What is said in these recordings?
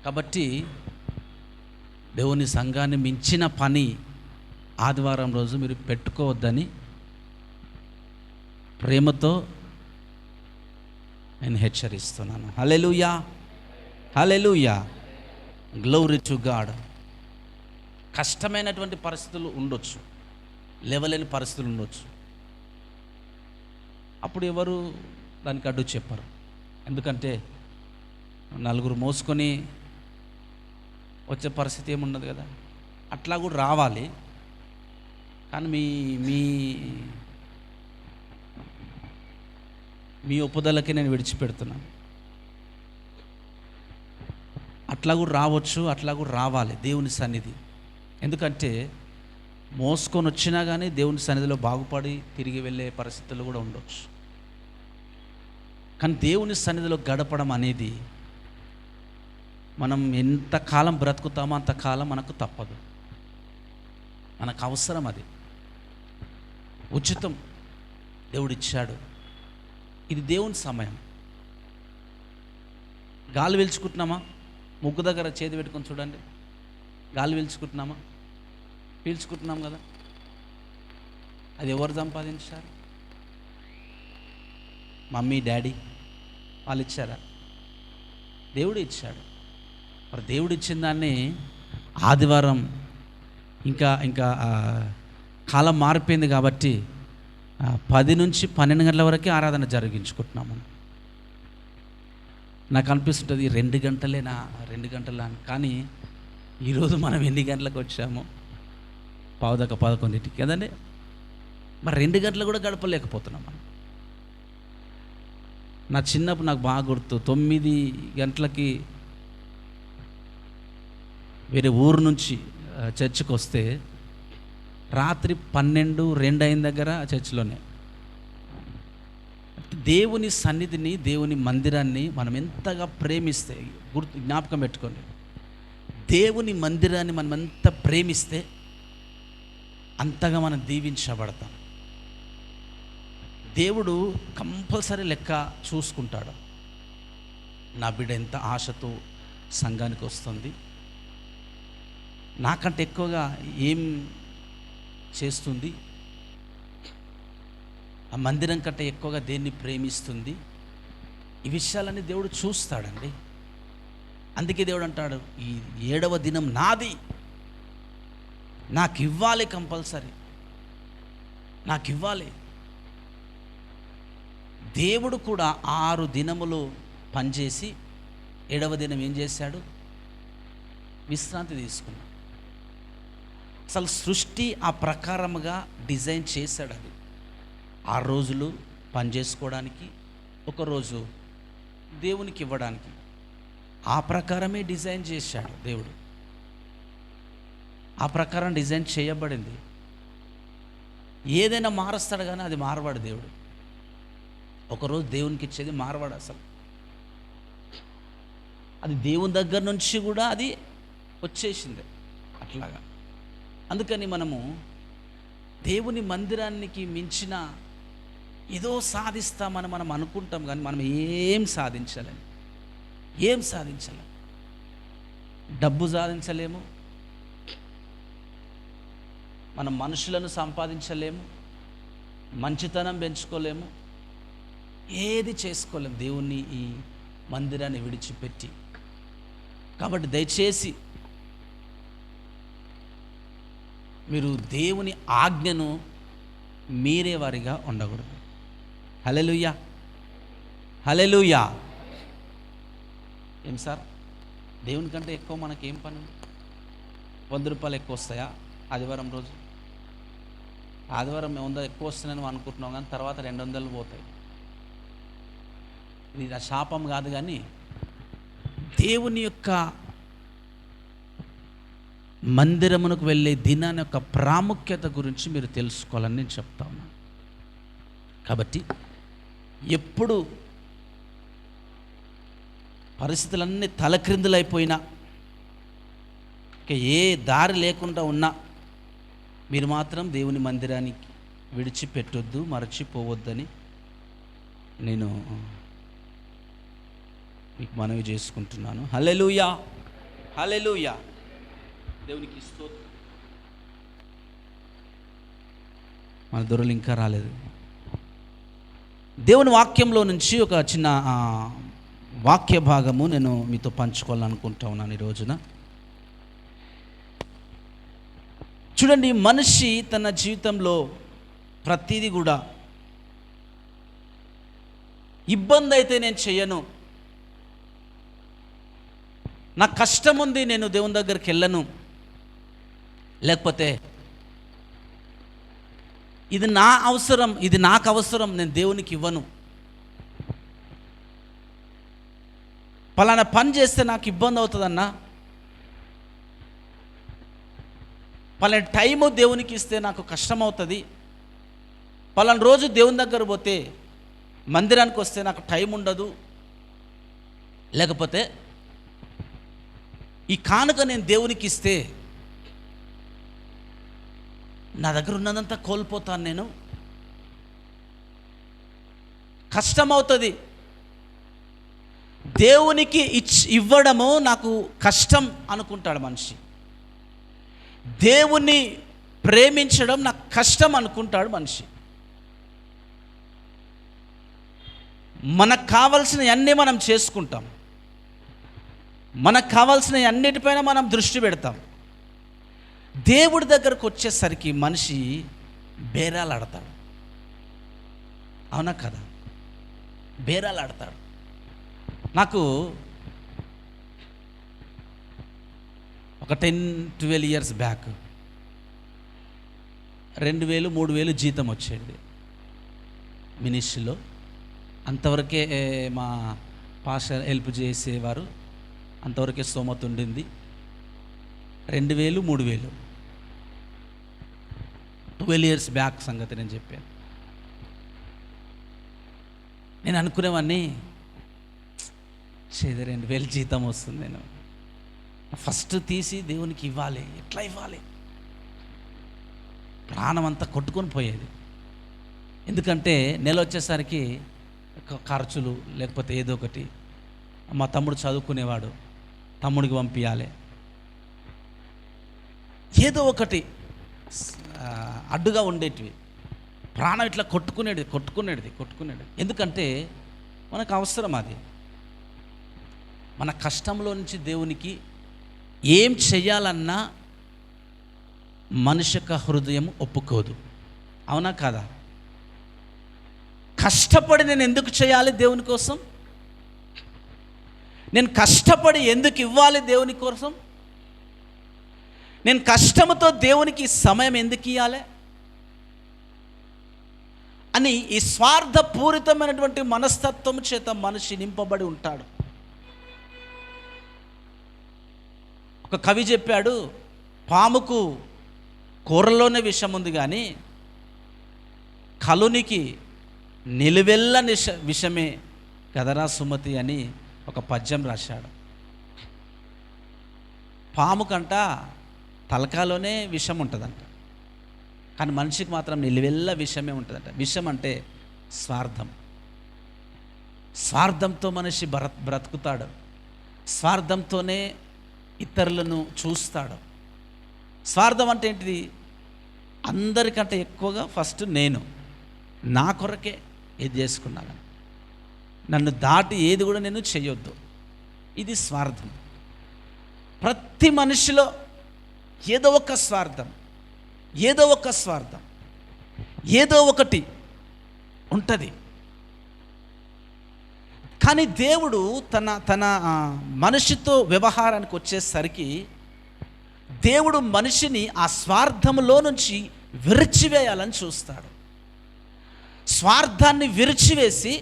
కాబట్టి దేవుని సంఘాన్ని మించిన పని ఆదివారం రోజు మీరు పెట్టుకోవద్దని ప్రేమతో నేను హెచ్చరిస్తున్నాను. హల్లెలూయా, హల్లెలూయా, గ్లోరీ టు గాడ్. కష్టమైనటువంటి పరిస్థితులు ఉండొచ్చు, లేవలేని పరిస్థితులు ఉండొచ్చు. అప్పుడు ఎవరు దానికి అడ్డు చెప్పరు. ఎందుకంటే నలుగురు మోసుకొని వచ్చే పరిస్థితి ఏముండదు కదా. అట్లా కూడా రావాలి, కానీ మీ మీ మీ ఒప్పుదలకి నేను విడిచిపెడుతున్నాను. అట్లా కూడా రావచ్చు, అట్లా కూడా రావాలి దేవుని సన్నిధి. ఎందుకంటే మోసుకొని వచ్చినా కానీ దేవుని సన్నిధిలో బాగుపడి తిరిగి వెళ్ళే పరిస్థితులు కూడా ఉండొచ్చు. కానీ దేవుని సన్నిధిలో గడపడం అనేది మనం ఎంతకాలం బ్రతుకుతామో అంతకాలం మనకు తప్పదు, మనకు అవసరం. అది ఉచితం, దేవుడిచ్చాడు. ఇది దేవుని సమయం. గాలి పీల్చుకుంటున్నామా? ముగ్గు దగ్గర చేతి పెట్టుకొని చూడండి. గాలి పీల్చుకుంటున్నామా? పీల్చుకుంటున్నాం కదా. అది ఎవరు సంపాదించారు? మమ్మీ, డాడీ వాళ్ళు ఇచ్చారా? దేవుడు ఇచ్చాడు. మరి దేవుడు ఇచ్చిన దాన్ని ఆదివారం ఇంకా కాలం మారిపోయింది కాబట్టి 10 నుంచి 12 గంటల వరకే ఆరాధన జరిగించుకుంటున్నాము. నాకు అనిపిస్తుంటుంది 2 గంటలేనా, 2 గంటలా అని. కానీ ఈరోజు మనం ఎన్ని గంటలకు వచ్చామో? 10:11 కదండి. మరి 2 గంటలు కూడా గడపలేకపోతున్నాం మనం. నా చిన్నప్పుడు నాకు బాగా గుర్తు, 9 గంటలకి వేరే ఊరు నుంచి చర్చికి వస్తే రాత్రి 12, 2 అయిన దగ్గర చర్చిలోనే. దేవుని సన్నిధిని, దేవుని మందిరాన్ని మనం ఎంతగా ప్రేమిస్తే, జ్ఞాపకం పెట్టుకోండి, దేవుని మందిరాన్ని మనం ఎంత ప్రేమిస్తే అంతగా మనం దీవించబడతాం. దేవుడు కంపల్సరీ లెక్క చూసుకుంటాడు. నా బిడ్డ ఎంత ఆశతో సంఘానికి వస్తుంది, నాకంటే ఎక్కువగా ఏం చేస్తుంది, ఆ మందిరం కంటే ఎక్కువగా దేన్ని ప్రేమిస్తుంది, ఈ విషయాలన్నీ దేవుడు చూస్తాడండి. అందుకే దేవుడు అంటాడు, ఈ 7వ దినం నాది, నాకు ఇవ్వాలి, కంపల్సరీ నాకు ఇవ్వాలి. దేవుడు కూడా 6 దినములు పనిచేసి 7వ దినం ఏం చేశాడు? విశ్రాంతి తీసుకున్నాడు. అసలు సృష్టి ఆ ప్రకారముగా డిజైన్ చేశాడు. అది 6 రోజులు పని చేసుకోవడానికి, 1 రోజు దేవునికి ఇవ్వడానికి. ఆ ప్రకారమే డిజైన్ చేశాడు దేవుడు. ఆ ప్రకారం డిజైన్ చేయబడింది. ఏదైనా మారుస్తాడు కానీ అది మారవాడు దేవుడు. 1 రోజు దేవునికి ఇచ్చేది మారవాడు అసలు. అది దేవుని దగ్గర నుంచి కూడా అది వచ్చేసింది అట్లాగా. అందుకని మనము దేవుని మందిరానికి మించిన ఏదో సాధిస్తామని మనం అనుకుంటాం, కానీ మనం ఏం సాధించలేము. డబ్బు సాధించలేము, మనం మనుషులను సంపాదించలేము, మంచితనం పెంచుకోలేము, ఏది చేసుకోలేము దేవుణ్ణి ఈ మందిరాన్ని విడిచిపెట్టి. కాబట్టి దయచేసి మీరు దేవుని ఆజ్ఞను మీరే వారిగా ఉండకూడదు. హల్లెలూయా, హల్లెలూయా. ఏం సార్, దేవుని కంటే ఎక్కువ మనకేం పని? 100 రూపాయలు ఎక్కువ వస్తాయా ఆదివారం రోజు? ఆదివారం 100 ఎక్కువ వస్తున్నాయని అనుకుంటున్నాం, కానీ తర్వాత 200 పోతాయి. ఇది నా శాపం కాదు, కానీ దేవుని యొక్క మందిరమునకు వెళ్ళే దినాన్ని యొక్క ప్రాముఖ్యత గురించి మీరు తెలుసుకోవాలని నేను చెప్తా ఉన్నాను. కాబట్టి ఎప్పుడు పరిస్థితులన్నీ తలక్రిందులైపోయినా, ఇక ఏ దారి లేకుండా ఉన్నా, మీరు మాత్రం దేవుని మందిరానికి విడిచిపెట్టొద్దు, మరచిపోవద్దని నేను మీకు మనవి చేసుకుంటున్నాను. హల్లెలూయా, హల్లెలూయా. దేవునికి స్తోత్రం. మన దొరలు ఇంకా రాలేదు. దేవుని వాక్యంలో నుంచి ఒక చిన్న వాక్య భాగము నేను మీతో పంచుకోవాలనుకుంటా ఉన్నాను ఈ రోజున. చూడండి, మనిషి తన జీవితంలో ప్రతిదీ కూడా ఇబ్బంది అయితే నేను చెయ్యను, నాకు కష్టం ఉంది నేను దేవుని దగ్గరికి వెళ్ళను, లేకపోతే ఇది నా అవసరం, ఇది నాకు అవసరం, నేను దేవునికి ఇవ్వను, పలానా పని చేస్తే నాకు ఇబ్బంది అవుతుందన్నా, పలానా టైము దేవునికి ఇస్తే నాకు కష్టం అవుతుంది, పలానా రోజు దేవుని దగ్గర పోతే మందిరానికి వస్తే నాకు టైం ఉండదు, లేకపోతే ఈ కానుక నేను దేవునికి ఇస్తే నా దగ్గర ఉన్నదంతా కోల్పోతాను, నేను కష్టమవుతుంది, దేవునికి ఇవ్వడము నాకు కష్టం అనుకుంటాడు మనిషి, దేవుణ్ణి ప్రేమించడం నాకు కష్టం అనుకుంటాడు మనిషి. మనకు కావాల్సిన అన్నీ మనం చేసుకుంటాం, మనకు కావాల్సిన అన్నిటిపైన మనం దృష్టి పెడతాం. దేవుడి దగ్గరకు వచ్చేసరికి మనిషి బేరాలు ఆడతాడు. అవునా కదా? బేరాలు ఆడతాడు. నాకు ఒక 10-12 ఇయర్స్ బ్యాక్ 2,000-3,000 జీతం వచ్చేది మినిస్ట్రీలో. అంతవరకే మా పాస్టర్ హెల్ప్ చేసేవారు, అంతవరకే స్తోమత ఉండింది. 2,000-3,000 12 ఇయర్స్ బ్యాక్ సంగతి నేను చెప్పాను. నేను అనుకునేవాడిని, 2,000 జీతం వస్తుంది, నేను ఫస్ట్ తీసి దేవునికి ఇవ్వాలి, ఎట్లా ఇవ్వాలి, ప్రాణం అంతా కొట్టుకొని పోయేది. ఎందుకంటే నెల వచ్చేసరికి ఖర్చులు, లేకపోతే ఏదో ఒకటి, మా తమ్ముడు చదువుకునేవాడు, తమ్ముడికి పంపించాలి, ఏదో ఒకటి అడ్డుగా ఉండేటివి. ప్రాణం ఇట్లా కొట్టుకునేది. ఎందుకంటే మనకు అవసరం అది. మన కష్టంలో నుంచి దేవునికి ఏం చెయ్యాలన్నా మనిషి యొక్క హృదయం ఒప్పుకోదు. అవునా కాదా? కష్టపడి నేను ఎందుకు చేయాలి దేవుని కోసం? నేను కష్టపడి ఎందుకు ఇవ్వాలి దేవుని కోసం? నేను కష్టంతో దేవునికి సమయం ఎందుకు ఇవ్వాలి అని ఈ స్వార్థపూరితమైనటువంటి మనస్తత్వం చేత మనిషి నింపబడి ఉంటాడు. ఒక కవి చెప్పాడు, పాముకు కూరలోనే విషం ఉంది కానీ కలునికి నిలువెల్ల విషమే కదరా సుమతి అని ఒక పద్యం రాశాడు. పాము కంట తలకాలోనే విషం ఉంటుందంట, కానీ మనిషికి మాత్రం నిలువెల్ల విషమే ఉంటుందంట. విషం అంటే స్వార్థం. స్వార్థంతో మనిషి బ్రతుకుతాడు, స్వార్థంతోనే ఇతరులను చూస్తాడు. స్వార్థం అంటే ఏంటిది? అందరికంటే ఎక్కువగా ఫస్ట్ నేను, నా కొరకే ఏది చేసుకున్నాను, నన్ను దాటి ఏది కూడా నేను చేయొద్దు. ఇది స్వార్థం. ప్రతి మనిషిలో ఏదో ఒక స్వార్థం, ఏదో ఒకటి ఉంటుంది. కానీ దేవుడు తన మనిషితో వ్యవహారానికి వచ్చేసరికి దేవుడు మనిషిని ఆ స్వార్థంలో నుంచి విరిచివేయాలని చూస్తాడు. స్వార్థాన్ని విరిచివేసి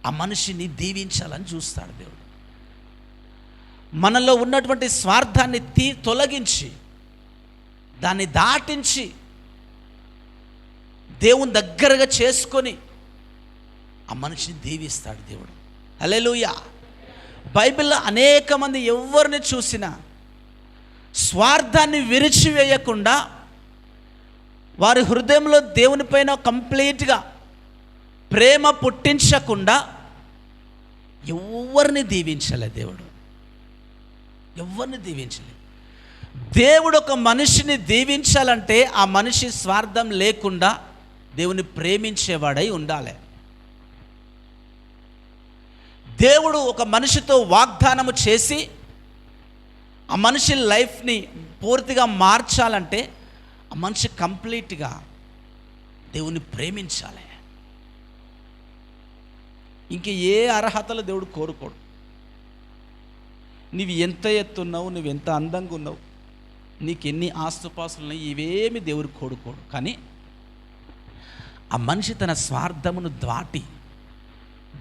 ఆ మనిషిని దీవించాలని చూస్తాడు దేవుడు. మనలో ఉన్నటువంటి స్వార్థాన్ని తొలగించి, దాన్ని దాటించి దేవుని దగ్గరగా చేసుకొని ఆ మనిషిని దీవిస్తాడు దేవుడు. హల్లెలూయా. బైబిల్లో అనేక మంది ఎవరిని చూసినా స్వార్థాన్ని విరిచివేయకుండా వారి హృదయంలో దేవునిపైన కంప్లీట్గా ప్రేమ పుట్టించకుండా ఎవరిని దీవించలే దేవుడు. ఎవరిని దీవించలేదు. దేవుడు ఒక మనిషిని దీవించాలంటే ఆ మనిషి స్వార్థం లేకుండా దేవుని ప్రేమించేవాడై ఉండాలి. దేవుడు ఒక మనిషితో వాగ్దానము చేసి ఆ మనిషి లైఫ్ని పూర్తిగా మార్చాలంటే ఆ మనిషి కంప్లీట్గా దేవుని ప్రేమించాలి. ఇంక ఏ అర్హతలు దేవుడు కోరుకోడు. నీవు ఎంత ఎత్తున్నావు, నువ్వు ఎంత అందంగా ఉన్నావు, నీకు ఎన్ని ఆస్తుపాస్తులు ఉన్నాయి, ఇవేమి దేవుడు కోరుకోడు. కానీ ఆ మనిషి తన స్వార్థమును దాటి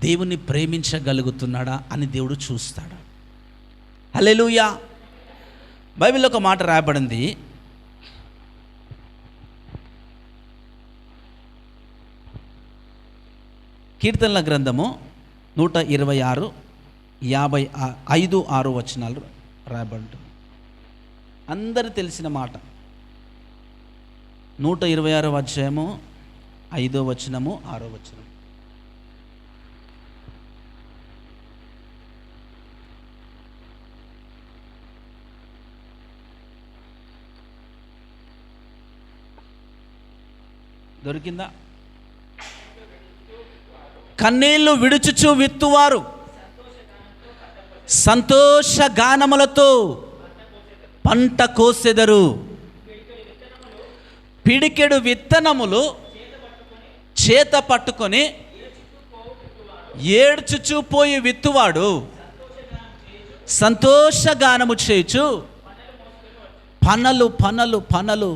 దేవుని ప్రేమించగలుగుతున్నాడా అని దేవుడు చూస్తాడు. హల్లెలూయా. బైబిల్లో ఒక మాట రాయబడింది, కీర్తనల గ్రంథము 126, 55-6 వచనాలు రాయబడి, అందరు తెలిసిన మాట. 126వ అధ్యాయము 5వ వచనము 6వ వచనం. దొరికిందా? కన్నీళ్లు విడుచుచు విత్తువారు సంతోష గానములతో పంట కోసెదరు. పిడికెడు విత్తనములు చేత పట్టుకొని ఏడ్చుచూ పోయి విత్తువాడు సంతోష గానము చేయుచు పనలు పనలు పనలు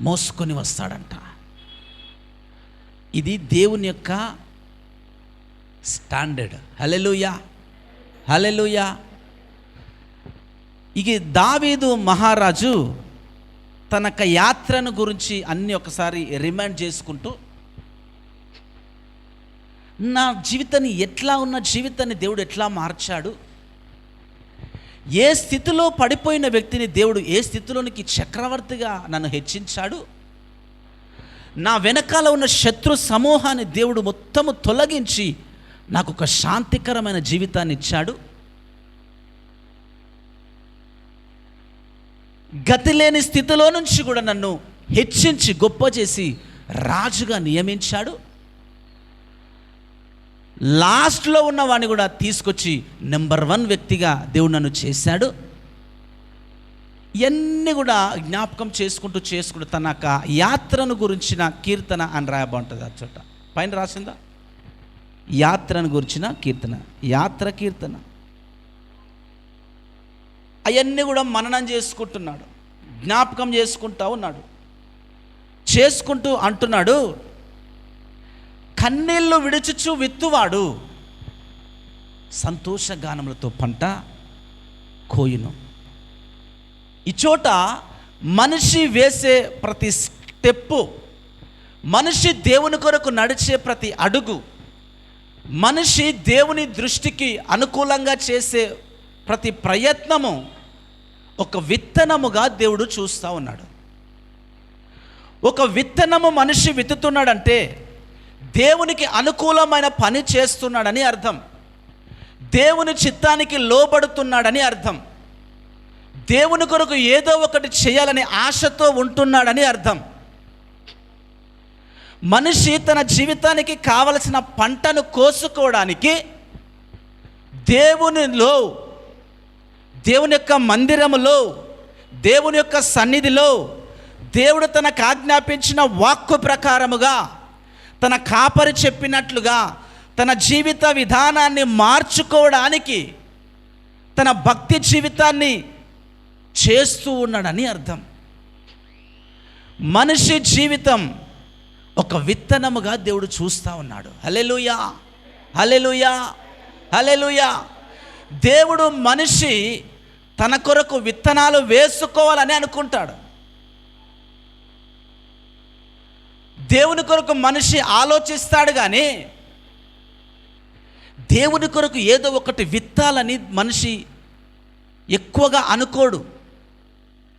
మోసుకొని వస్తాడంట. ఇది దేవుని యొక్క స్టాండర్డ్. హల్లెలూయా, హల్లెలూయా. ఇక దావీదు మహారాజు తన యొక్క యాత్రను గురించి అన్నీ ఒకసారి రిమైండ్ చేసుకుంటూ, నా జీవితాన్ని ఎట్లా ఉన్న జీవితాన్ని దేవుడు ఎట్లా మార్చాడు, ఏ స్థితిలో పడిపోయిన వ్యక్తిని దేవుడు ఏ స్థితిలోనికి చక్రవర్తిగా నన్ను హెచ్చించాడు, నా వెనకాల ఉన్న శత్రు సమూహాన్ని దేవుడు మొత్తము తొలగించి నాకు ఒక శాంతికరమైన జీవితాన్ని ఇచ్చాడు, గతి లేని స్థితిలో నుంచి కూడా నన్ను హెచ్చించి గొప్ప చేసి రాజుగా నియమించాడు, లాస్ట్లో ఉన్నవాడిని కూడా తీసుకొచ్చి నెంబర్ 1 వ్యక్తిగా దేవుడు నన్ను చేశాడు. ఇవన్నీ కూడా జ్ఞాపకం చేసుకుంటూ తన యొక్క యాత్రను గురించిన కీర్తన అని రాయబడుతుంది. ఆ చోట పైన రాసిందా, యాత్రను గురించిన కీర్తన, యాత్ర కీర్తన. అవన్నీ కూడా మననం చేసుకుంటున్నాడు, జ్ఞాపకం చేసుకుంటూ ఉన్నాడు. చేసుకుంటూ అంటున్నాడు, కన్నీళ్ళు విడుచుచు విత్తువాడు సంతోషగానములతో పంట కోయును. ఈ చోట మనిషి వేసే ప్రతి స్టెప్పు, మనిషి దేవుని కొరకు నడిచే ప్రతి అడుగు, మనిషి దేవుని దృష్టికి అనుకూలంగా చేసే ప్రతి ప్రయత్నము ఒక విత్తనముగా దేవుడు చూస్తూ ఉన్నాడు. ఒక విత్తనము మనిషి విత్తుతున్నాడంటే దేవునికి అనుకూలమైన పని చేస్తున్నాడని అర్థం, దేవుని చిత్తానికి లోబడుతున్నాడని అర్థం, దేవుని కొరకు ఏదో ఒకటి చేయాలని ఆశతో ఉంటున్నాడని అర్థం. మనిషి తన జీవితానికి కావలసిన పంటను కోసుకోవడానికి దేవునిలో, దేవుని యొక్క మందిరములో, దేవుని యొక్క సన్నిధిలో దేవుడు తనకు ఆజ్ఞాపించిన వాక్కు ప్రకారముగా, తన కాపరి చెప్పినట్లుగా తన జీవిత విధానాన్ని మార్చుకోవడానికి తన భక్తి జీవితాన్ని చేస్తూ ఉన్నాడని అర్థం. మనిషి జీవితం ఒక విత్తనముగా దేవుడు చూస్తూ ఉన్నాడు. హల్లెలూయా, హల్లెలూయా, హల్లెలూయా. దేవుడు మనిషి తన కొరకు విత్తనాలు వేసుకోవాలని అనుకుంటాడు. దేవుని కొరకు మనిషి ఆలోచిస్తాడు, కానీ దేవుని కొరకు ఏదో ఒకటి విత్తాలని మనిషి ఎక్కువగా అనుకోడు.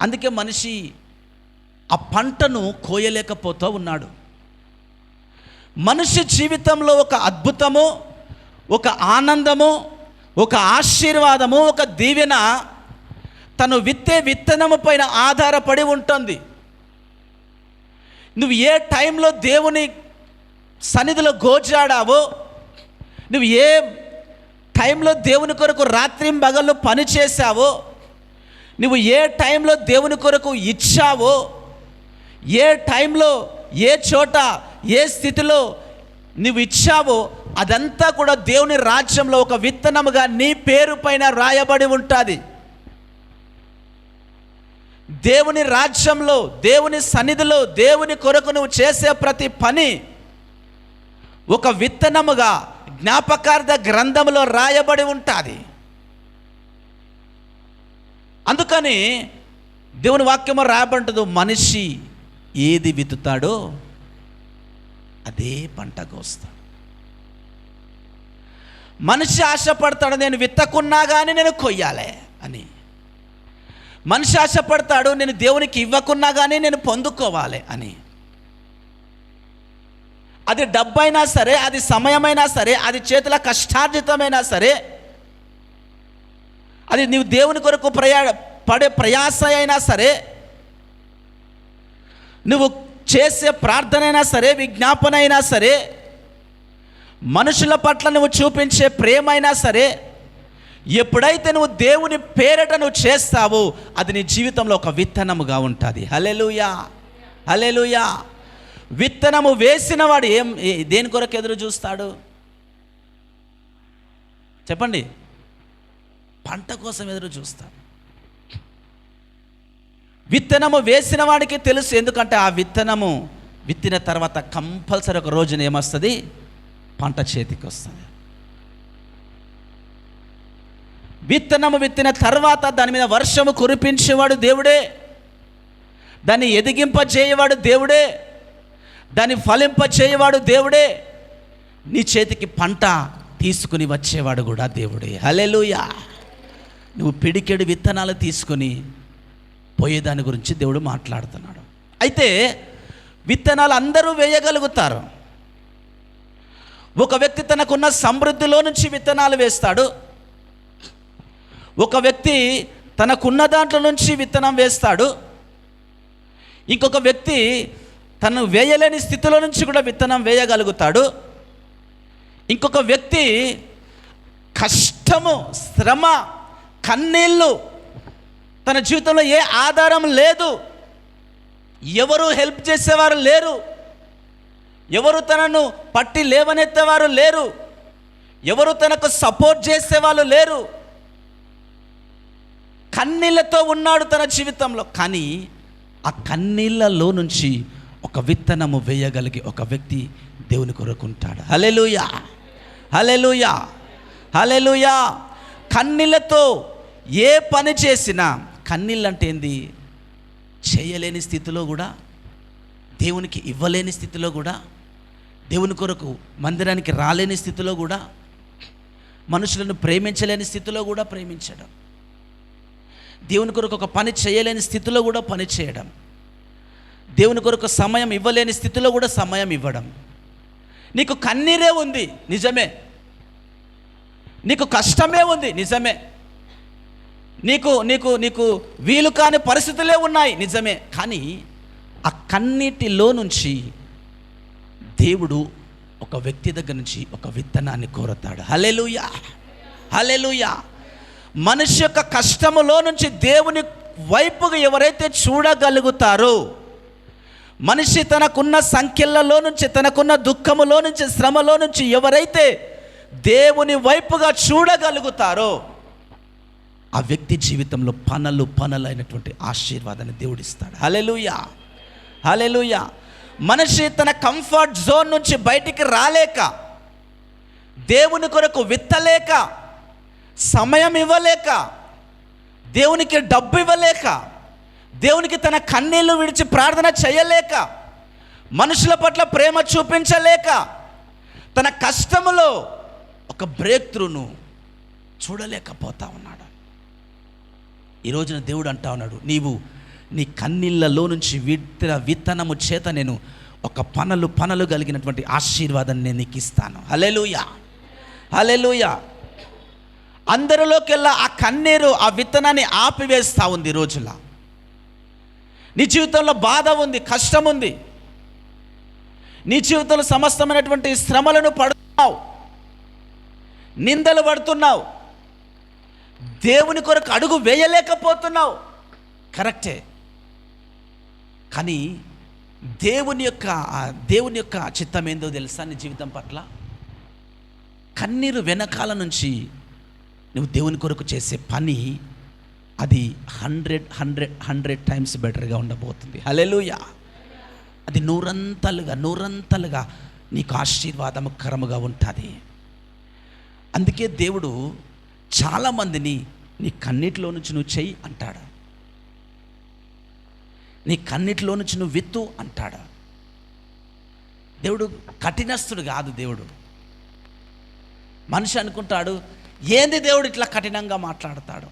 అందుకే మనిషి ఆ పంటను కోయలేకపోతూ ఉన్నాడు. మనిషి జీవితంలో ఒక అద్భుతము, ఒక ఆనందము, ఒక ఆశీర్వాదము, ఒక దీవెన తను విత్తే విత్తనము పైన ఆధారపడి ఉంటుంది. నువ్వు ఏ టైంలో దేవుని సన్నిధిలో గోజాడావో, నువ్వు ఏ టైంలో దేవుని కొరకు రాత్రింబగళ్ళు పని చేశావో, నువ్వు ఏ టైంలో దేవుని కొరకు ఇచ్చావో, ఏ టైంలో ఏ చోట ఏ స్థితిలో నువ్వు ఇచ్చావో, అదంతా కూడా దేవుని రాజ్యంలో ఒక విత్తనముగా నీ పేరు పైన రాయబడి ఉంటుంది. దేవుని రాజ్యంలో, దేవుని సన్నిధిలో, దేవుని కొరకు నువ్వు చేసే ప్రతి పని ఒక విత్తనముగా జ్ఞాపకార్థ గ్రంథంలో రాయబడి ఉంటుంది. అందుకని దేవుని వాక్యము రాయబడుతుంది, మనిషి ఏది విత్తుతాడో అదే పంట కోస్తాడు. మనిషి ఆశపడతాడు, నేను విత్తకున్నా కానీ నేను కొయ్యాలి అని. మనిషి ఆశపడతాడు, నేను దేవునికి ఇవ్వకున్నా కానీ నేను పొందుకోవాలి అని. అది డబ్బైనా సరే, అది సమయమైనా సరే, అది చేతుల కష్టార్జితమైనా సరే, అది నీవు దేవుని కొరకు పడే ప్రయాస అయినా సరే, నువ్వు చేసే ప్రార్థన అయినా సరే, విజ్ఞాపన అయినా సరే, మనుషుల పట్ల నువ్వు చూపించే ప్రేమ అయినా సరే, ఎప్పుడైతే నువ్వు దేవుని పేరట నువ్వు చేస్తావో అది నీ జీవితంలో ఒక విత్తనముగా ఉంటుంది. హల్లెలూయా, హల్లెలూయా. విత్తనము వేసిన వాడు దేని కొరకు ఎదురు చూస్తాడు చెప్పండి? పంట కోసం ఎదురు చూస్తాడు. విత్తనము వేసిన వాడికి తెలుసు, ఎందుకంటే ఆ విత్తనము విత్తిన తర్వాత కంపల్సరీ ఒక రోజున ఏమొస్తుంది? పంట చేతికి వస్తుంది. విత్తనము విత్తిన తర్వాత దాని మీద వర్షము కురిపించేవాడు దేవుడే, దాన్ని ఎదిగింపచేయేవాడు దేవుడే, దాన్ని ఫలింపచేయేవాడు దేవుడే, నీ చేతికి పంట తీసుకుని వచ్చేవాడు కూడా దేవుడే. హల్లెలూయా. నువ్వు పిడికెడు విత్తనాలు తీసుకొని పోయేదాని గురించి దేవుడు మాట్లాడుతున్నాడు. అయితే విత్తనాలు అందరూ వేయగలుగుతారు. ఒక వ్యక్తి తనకున్న సమృద్ధిలో నుంచి విత్తనాలు వేస్తాడు, ఒక వ్యక్తి తనకున్న దాంట్లో నుంచి విత్తనం వేస్తాడు, ఇంకొక వ్యక్తి తను వేయలేని స్థితిలో నుంచి కూడా విత్తనం వేయగలుగుతాడు, ఇంకొక వ్యక్తి కష్టము, శ్రమ, కన్నీళ్ళు, తన జీవితంలో ఏ ఆధారం లేదు, ఎవరు హెల్ప్ చేసేవారు లేరు, ఎవరు తనను పట్టి లేవనెత్తేవారు లేరు, ఎవరు తనకు సపోర్ట్ చేసేవాళ్ళు లేరు, కన్నీళ్ళతో ఉన్నాడు తన జీవితంలో. కానీ ఆ కన్నీళ్ళలో నుంచి ఒక విత్తనము వేయగలిగి ఒక వ్యక్తి దేవుని కొరకుంటాడు. హల్లెలూయా, హల్లెలూయా, హల్లెలూయా. కన్నీళ్ళతో ఏ పని చేసినా, కన్నీళ్ళు అంటే ఏంది? చేయలేని స్థితిలో కూడా, దేవునికి ఇవ్వలేని స్థితిలో కూడా, దేవుని కొరకు మందిరానికి రాలేని స్థితిలో కూడా, మనుషులను ప్రేమించలేని స్థితిలో కూడా ప్రేమించడం, దేవుని కొరకు ఒక పని చేయలేని స్థితిలో కూడా పని చేయడం, దేవుని కొరకు సమయం ఇవ్వలేని స్థితిలో కూడా సమయం ఇవ్వడం. నీకు కన్నీరే ఉంది నిజమే, నీకు కష్టమే ఉంది నిజమే, నీకు నీకు నీకు వీలు కాని పరిస్థితులే ఉన్నాయి నిజమే. కానీ ఆ కన్నీటిలో నుంచి దేవుడు ఒక వ్యక్తి దగ్గర నుంచి ఒక విత్తనాన్ని కోరతాడు. హల్లెలూయా, హల్లెలూయా. మనిషి యొక్క కష్టములో నుంచి దేవుని వైపుగా ఎవరైతే చూడగలుగుతారో, మనిషి తనకున్న సంఖ్యలలో నుంచి, తనకున్న దుఃఖములో నుంచి, శ్రమలో నుంచి ఎవరైతే దేవుని వైపుగా చూడగలుగుతారో ఆ వ్యక్తి జీవితంలో పనలైనటువంటి ఆశీర్వాదాన్ని దేవుడిస్తాడు. హల్లెలూయా, హల్లెలూయా. మనిషి తన కంఫర్ట్ జోన్ నుంచి బయటికి రాలేక, దేవుని కొరకు విత్తలేక, సమయం ఇవ్వలేక, దేవునికి డబ్బు ఇవ్వలేక, దేవునికి తన కన్నీళ్లు విడిచి ప్రార్థన చేయలేక, మనుషుల పట్ల ప్రేమ చూపించలేక, తన కష్టములో ఒక బ్రేక్ త్రూను చూడలేకపోతా ఉన్నాడు. ఈ రోజున దేవుడు అంటా ఉన్నాడు, నీవు నీ కన్నీళ్ళలో నుంచి విత్తనము చేత నేను ఒక పనలు కలిగినటువంటి ఆశీర్వాదాన్ని నేను నీకు ఇస్తాను. హల్లెలూయా, హల్లెలూయా. అందరిలోకెల్లా ఆ కన్నీరు ఆ విత్తనాన్ని ఆపివేస్తూ ఉంది ఈ రోజులా. నీ జీవితంలో బాధ ఉంది, కష్టం ఉంది, నీ జీవితంలో సమస్తమైనటువంటి శ్రమలను పడుతున్నావు, నిందలు పడుతున్నావు, దేవుని కొరకు అడుగు వేయలేకపోతున్నావు. కరెక్టే, కానీ దేవుని యొక్క చిత్తం ఏందో తెలుసా? నీ జీవితం పట్ల కన్నీరు వెనకాల నుంచి నువ్వు దేవుని కొరకు చేసే పని అది 100 టైమ్స్ బెటర్గా ఉండబోతుంది. హల్లెలూయా. అది నూరంతలుగా నీకు ఆశీర్వాదకరముగా ఉంటుంది. అందుకే దేవుడు చాలామందిని నీ కన్నిటిలో నుంచి నువ్వు చెయ్యి అంటాడు, నీ కన్నిటిలో నుంచి నువ్వు విత్తు అంటాడు. దేవుడు కఠినస్తుడు కాదు. దేవుడు మనిషి అనుకుంటాడు, ఏంది దేవుడు ఇట్లా కఠినంగా మాట్లాడతాడు,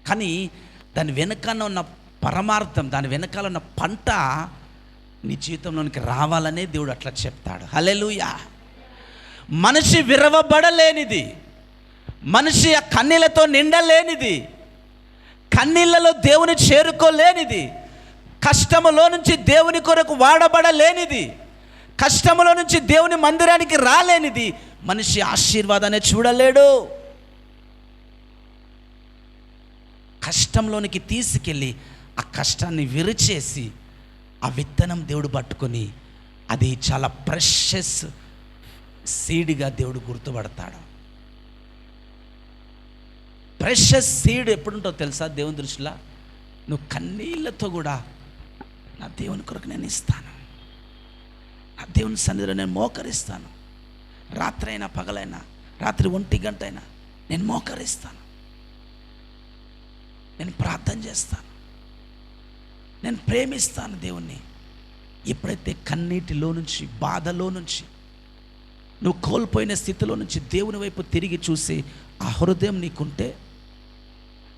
కానీ దాని వెనకాల ఉన్న పరమార్థం, దాని వెనకాల ఉన్న పంట నీ జీవితంలోనికి రావాలనే దేవుడు అట్లా చెప్తాడు. హల్లెలూయా. మనిషి విరవబడలేనిది, మనిషి ఆ కన్నీళ్లతో నిండలేనిది, కన్నీళ్లలో దేవుని చేరుకోలేనిది, కష్టములో నుంచి దేవుని కొరకు వాడబడలేనిది, కష్టములో నుంచి దేవుని మందిరానికి రాలేనిది మనిషి ఆశీర్వాదాన్ని చూడలేడు. కష్టంలోనికి తీసుకెళ్ళి ఆ కష్టాన్ని విరిచేసి ఆ విత్తనం దేవుడు పట్టుకొని అది చాలా ప్రెషస్ సీడ్గా దేవుడు గుర్తుపడతాడు. ప్రెషస్ సీడ్ ఎప్పుడుంటో తెలుసా దేవుని దృష్టిలో? నువ్వు కన్నీళ్ళతో కూడా నా దేవుని కొరకు నేను ఇస్తాను, నా దేవుని సన్నిధిలో నేను మోకరిస్తాను, రాత్రి అయినా పగలైనా, రాత్రి 1 గంట అయినా నేను మోకరిస్తాను, నేను ప్రార్థన చేస్తాను, నేను ప్రేమిస్తాను దేవుణ్ణి. ఎప్పుడైతే కన్నీటిలో నుంచి, బాధలో నుంచి, నువ్వు కోల్పోయిన స్థితిలో నుంచి దేవుని వైపు తిరిగి చూసి ఆ హృదయం నీకుంటే,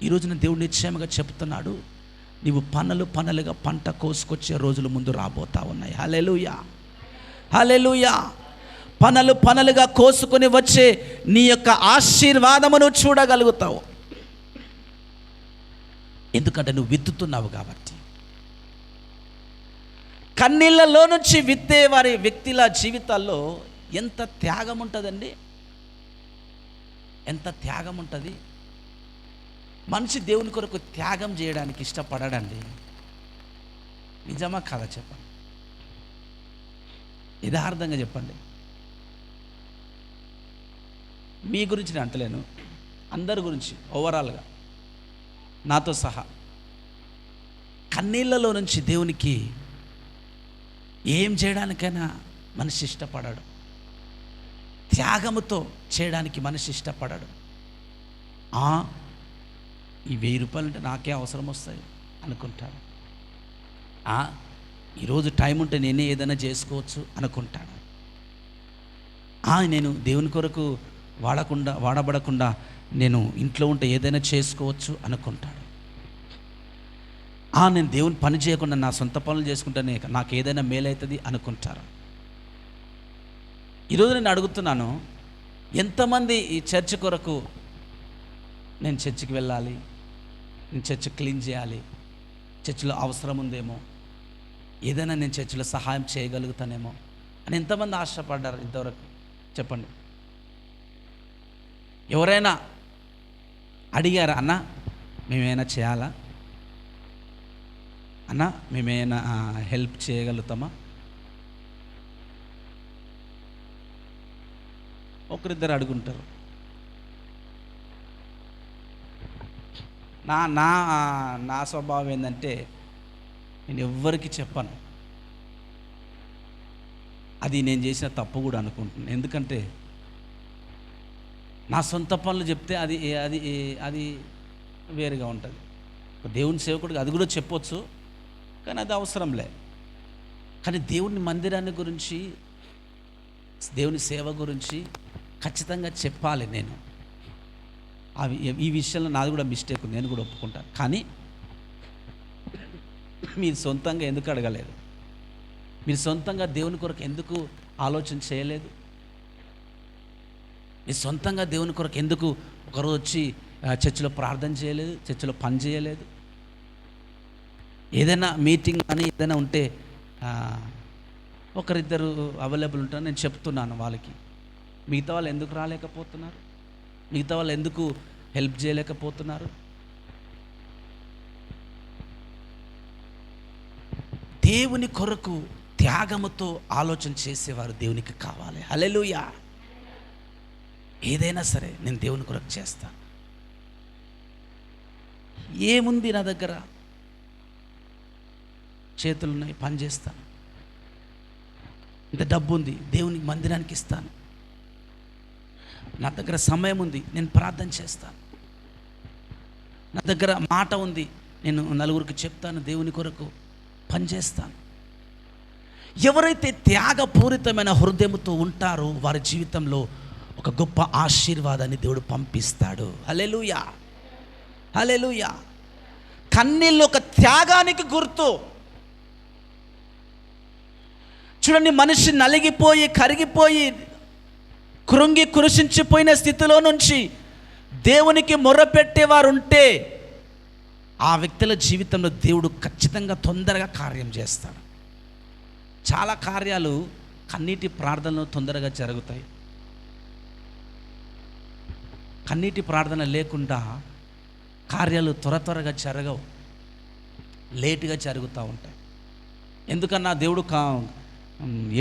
ఈరోజున దేవుడు నిశ్చయముగా చెప్తున్నాడు, నీవు పనులుగా పంట కోసుకొచ్చే రోజులు ముందు రాబోతా ఉన్నాయి. హల్లెలూయా, హల్లెలూయా. పనులుగా కోసుకొని వచ్చే నీ యొక్క ఆశీర్వాదమును చూడగలుగుతావు. ఎందుకంటే నువ్వు విత్తుతున్నావు కాబట్టి. కన్నీళ్ళలో నుంచి విత్తే వారి వ్యక్తుల జీవితాల్లో ఎంత త్యాగం ఉంటుందండి, ఎంత త్యాగం ఉంటుంది. మనిషి దేవుని కొరకు త్యాగం చేయడానికి ఇష్టపడడండి. నిజమా కాదా చెప్పండి, యథార్థంగా చెప్పండి. మీ గురించి నేను అంటలేను, అందరి గురించి ఓవరాల్గా నాతో సహా. కన్నీళ్ళలో నుంచి దేవునికి ఏం చేయడానికైనా మనిషి ఇష్టపడాడు, త్యాగముతో చేయడానికి మనిషి ఇష్టపడాడు. ఈ 1000 రూపాయలు అంటే నాకే అవసరం వస్తాయి అనుకుంటాడు. ఈరోజు టైం ఉంటే నేనే ఏదైనా చేసుకోవచ్చు అనుకుంటాడు. నేను దేవుని కొరకు వాడబడకుండా నేను ఇంట్లో ఉంటే ఏదైనా చేసుకోవచ్చు అనుకుంటాడు. నేను దేవుని పని చేయకుండా నా సొంత పనులు చేసుకుంటేనే నాకు ఏదైనా మేలవుతుంది అనుకుంటారు. ఈరోజు నేను అడుగుతున్నాను, ఎంతమంది ఈ చర్చ్ కొరకు నేను చర్చికి వెళ్ళాలి, నేను చర్చ్ క్లీన్ చేయాలి, చర్చిలో అవసరం ఉందేమో, ఏదైనా నేను చర్చిలో సహాయం చేయగలుగుతానేమో అని ఎంతమంది ఆశపడ్డారు ఇంతవరకు? చెప్పండి. ఎవరైనా అడిగారా, అన్న మేమేమైనా చేయాలా, అన్న మేమేమైనా హెల్ప్ చేయగలుగుతామా? ఒకరిద్దరు అడుగుంటారు. నా స్వభావం ఏంటంటే నేను ఎవ్వరికి చెప్పను. అది నేను చేసిన తప్పు కూడా అనుకుంటున్నాను. ఎందుకంటే నా సొంత పనులు చెప్తే అది అది అది వేరుగా ఉంటుంది. దేవుని సేవకుడికి అది కూడా చెప్పొచ్చు, కానీ అది అవసరంలే. కానీ దేవుని మందిరాన్ని గురించి, దేవుని సేవ గురించి ఖచ్చితంగా చెప్పాలి. నేను ఈ విషయంలో నాది కూడా మిస్టేక్ ఉంది, నేను కూడా ఒప్పుకుంటాను. కానీ మీరు సొంతంగా ఎందుకు అడగలేదు? మీరు సొంతంగా దేవుని కొరకు ఎందుకు ఆలోచన చేయలేదు? నీ సొంతంగా దేవుని కొరకు ఎందుకు ఒకరోజు వచ్చి చర్చిలో ప్రార్థన చేయలేదు, చర్చిలో పని చేయలేదు? ఏదైనా మీటింగ్ అని ఏదైనా ఉంటే ఒకరిద్దరు అవైలబుల్ ఉంటారు, నేను చెప్తున్నాను వాళ్ళకి. మిగతా వాళ్ళు ఎందుకు రాలేకపోతున్నారు? మిగతా వాళ్ళు ఎందుకు హెల్ప్ చేయలేకపోతున్నారు? దేవుని కొరకు త్యాగముతో ఆలోచన చేసేవారు దేవునికి కావాలి. హల్లెలూయా. ఏదైనా సరే నేను దేవుని కొరకు చేస్తాను. ఏముంది నా దగ్గర? చేతులున్నాయి, పని చేస్తాను. ఇంత డబ్బు ఉంది, దేవునికి మందిరానికి ఇస్తాను. నా దగ్గర సమయం ఉంది, నేను ప్రార్థన చేస్తాను. నా దగ్గర మాట ఉంది, నేను నలుగురికి చెప్తాను, దేవుని కొరకు పనిచేస్తాను. ఎవరైతే త్యాగపూరితమైన హృదయంతో ఉంటారో వారి జీవితంలో ఒక గొప్ప ఆశీర్వాదాన్ని దేవుడు పంపిస్తాడు. హల్లెలూయా, హల్లెలూయా. కన్నీళ్ళు ఒక త్యాగానికి గుర్తు. చూడండి, మనిషి నలిగిపోయి కరిగిపోయి కృంగి కృషించిపోయిన స్థితిలో నుంచి దేవునికి మొర్రపెట్టేవారు ఉంటే ఆ వ్యక్తుల జీవితంలో దేవుడు ఖచ్చితంగా తొందరగా కార్యం చేస్తాడు. చాలా కార్యాలు కన్నీటి ప్రార్థనలో తొందరగా జరుగుతాయి. కన్నీటి ప్రార్థన లేకుండా కార్యాలు త్వరగా జరగవు, లేటుగా జరుగుతూ ఉంటాయి. ఎందుకన్నా దేవుడు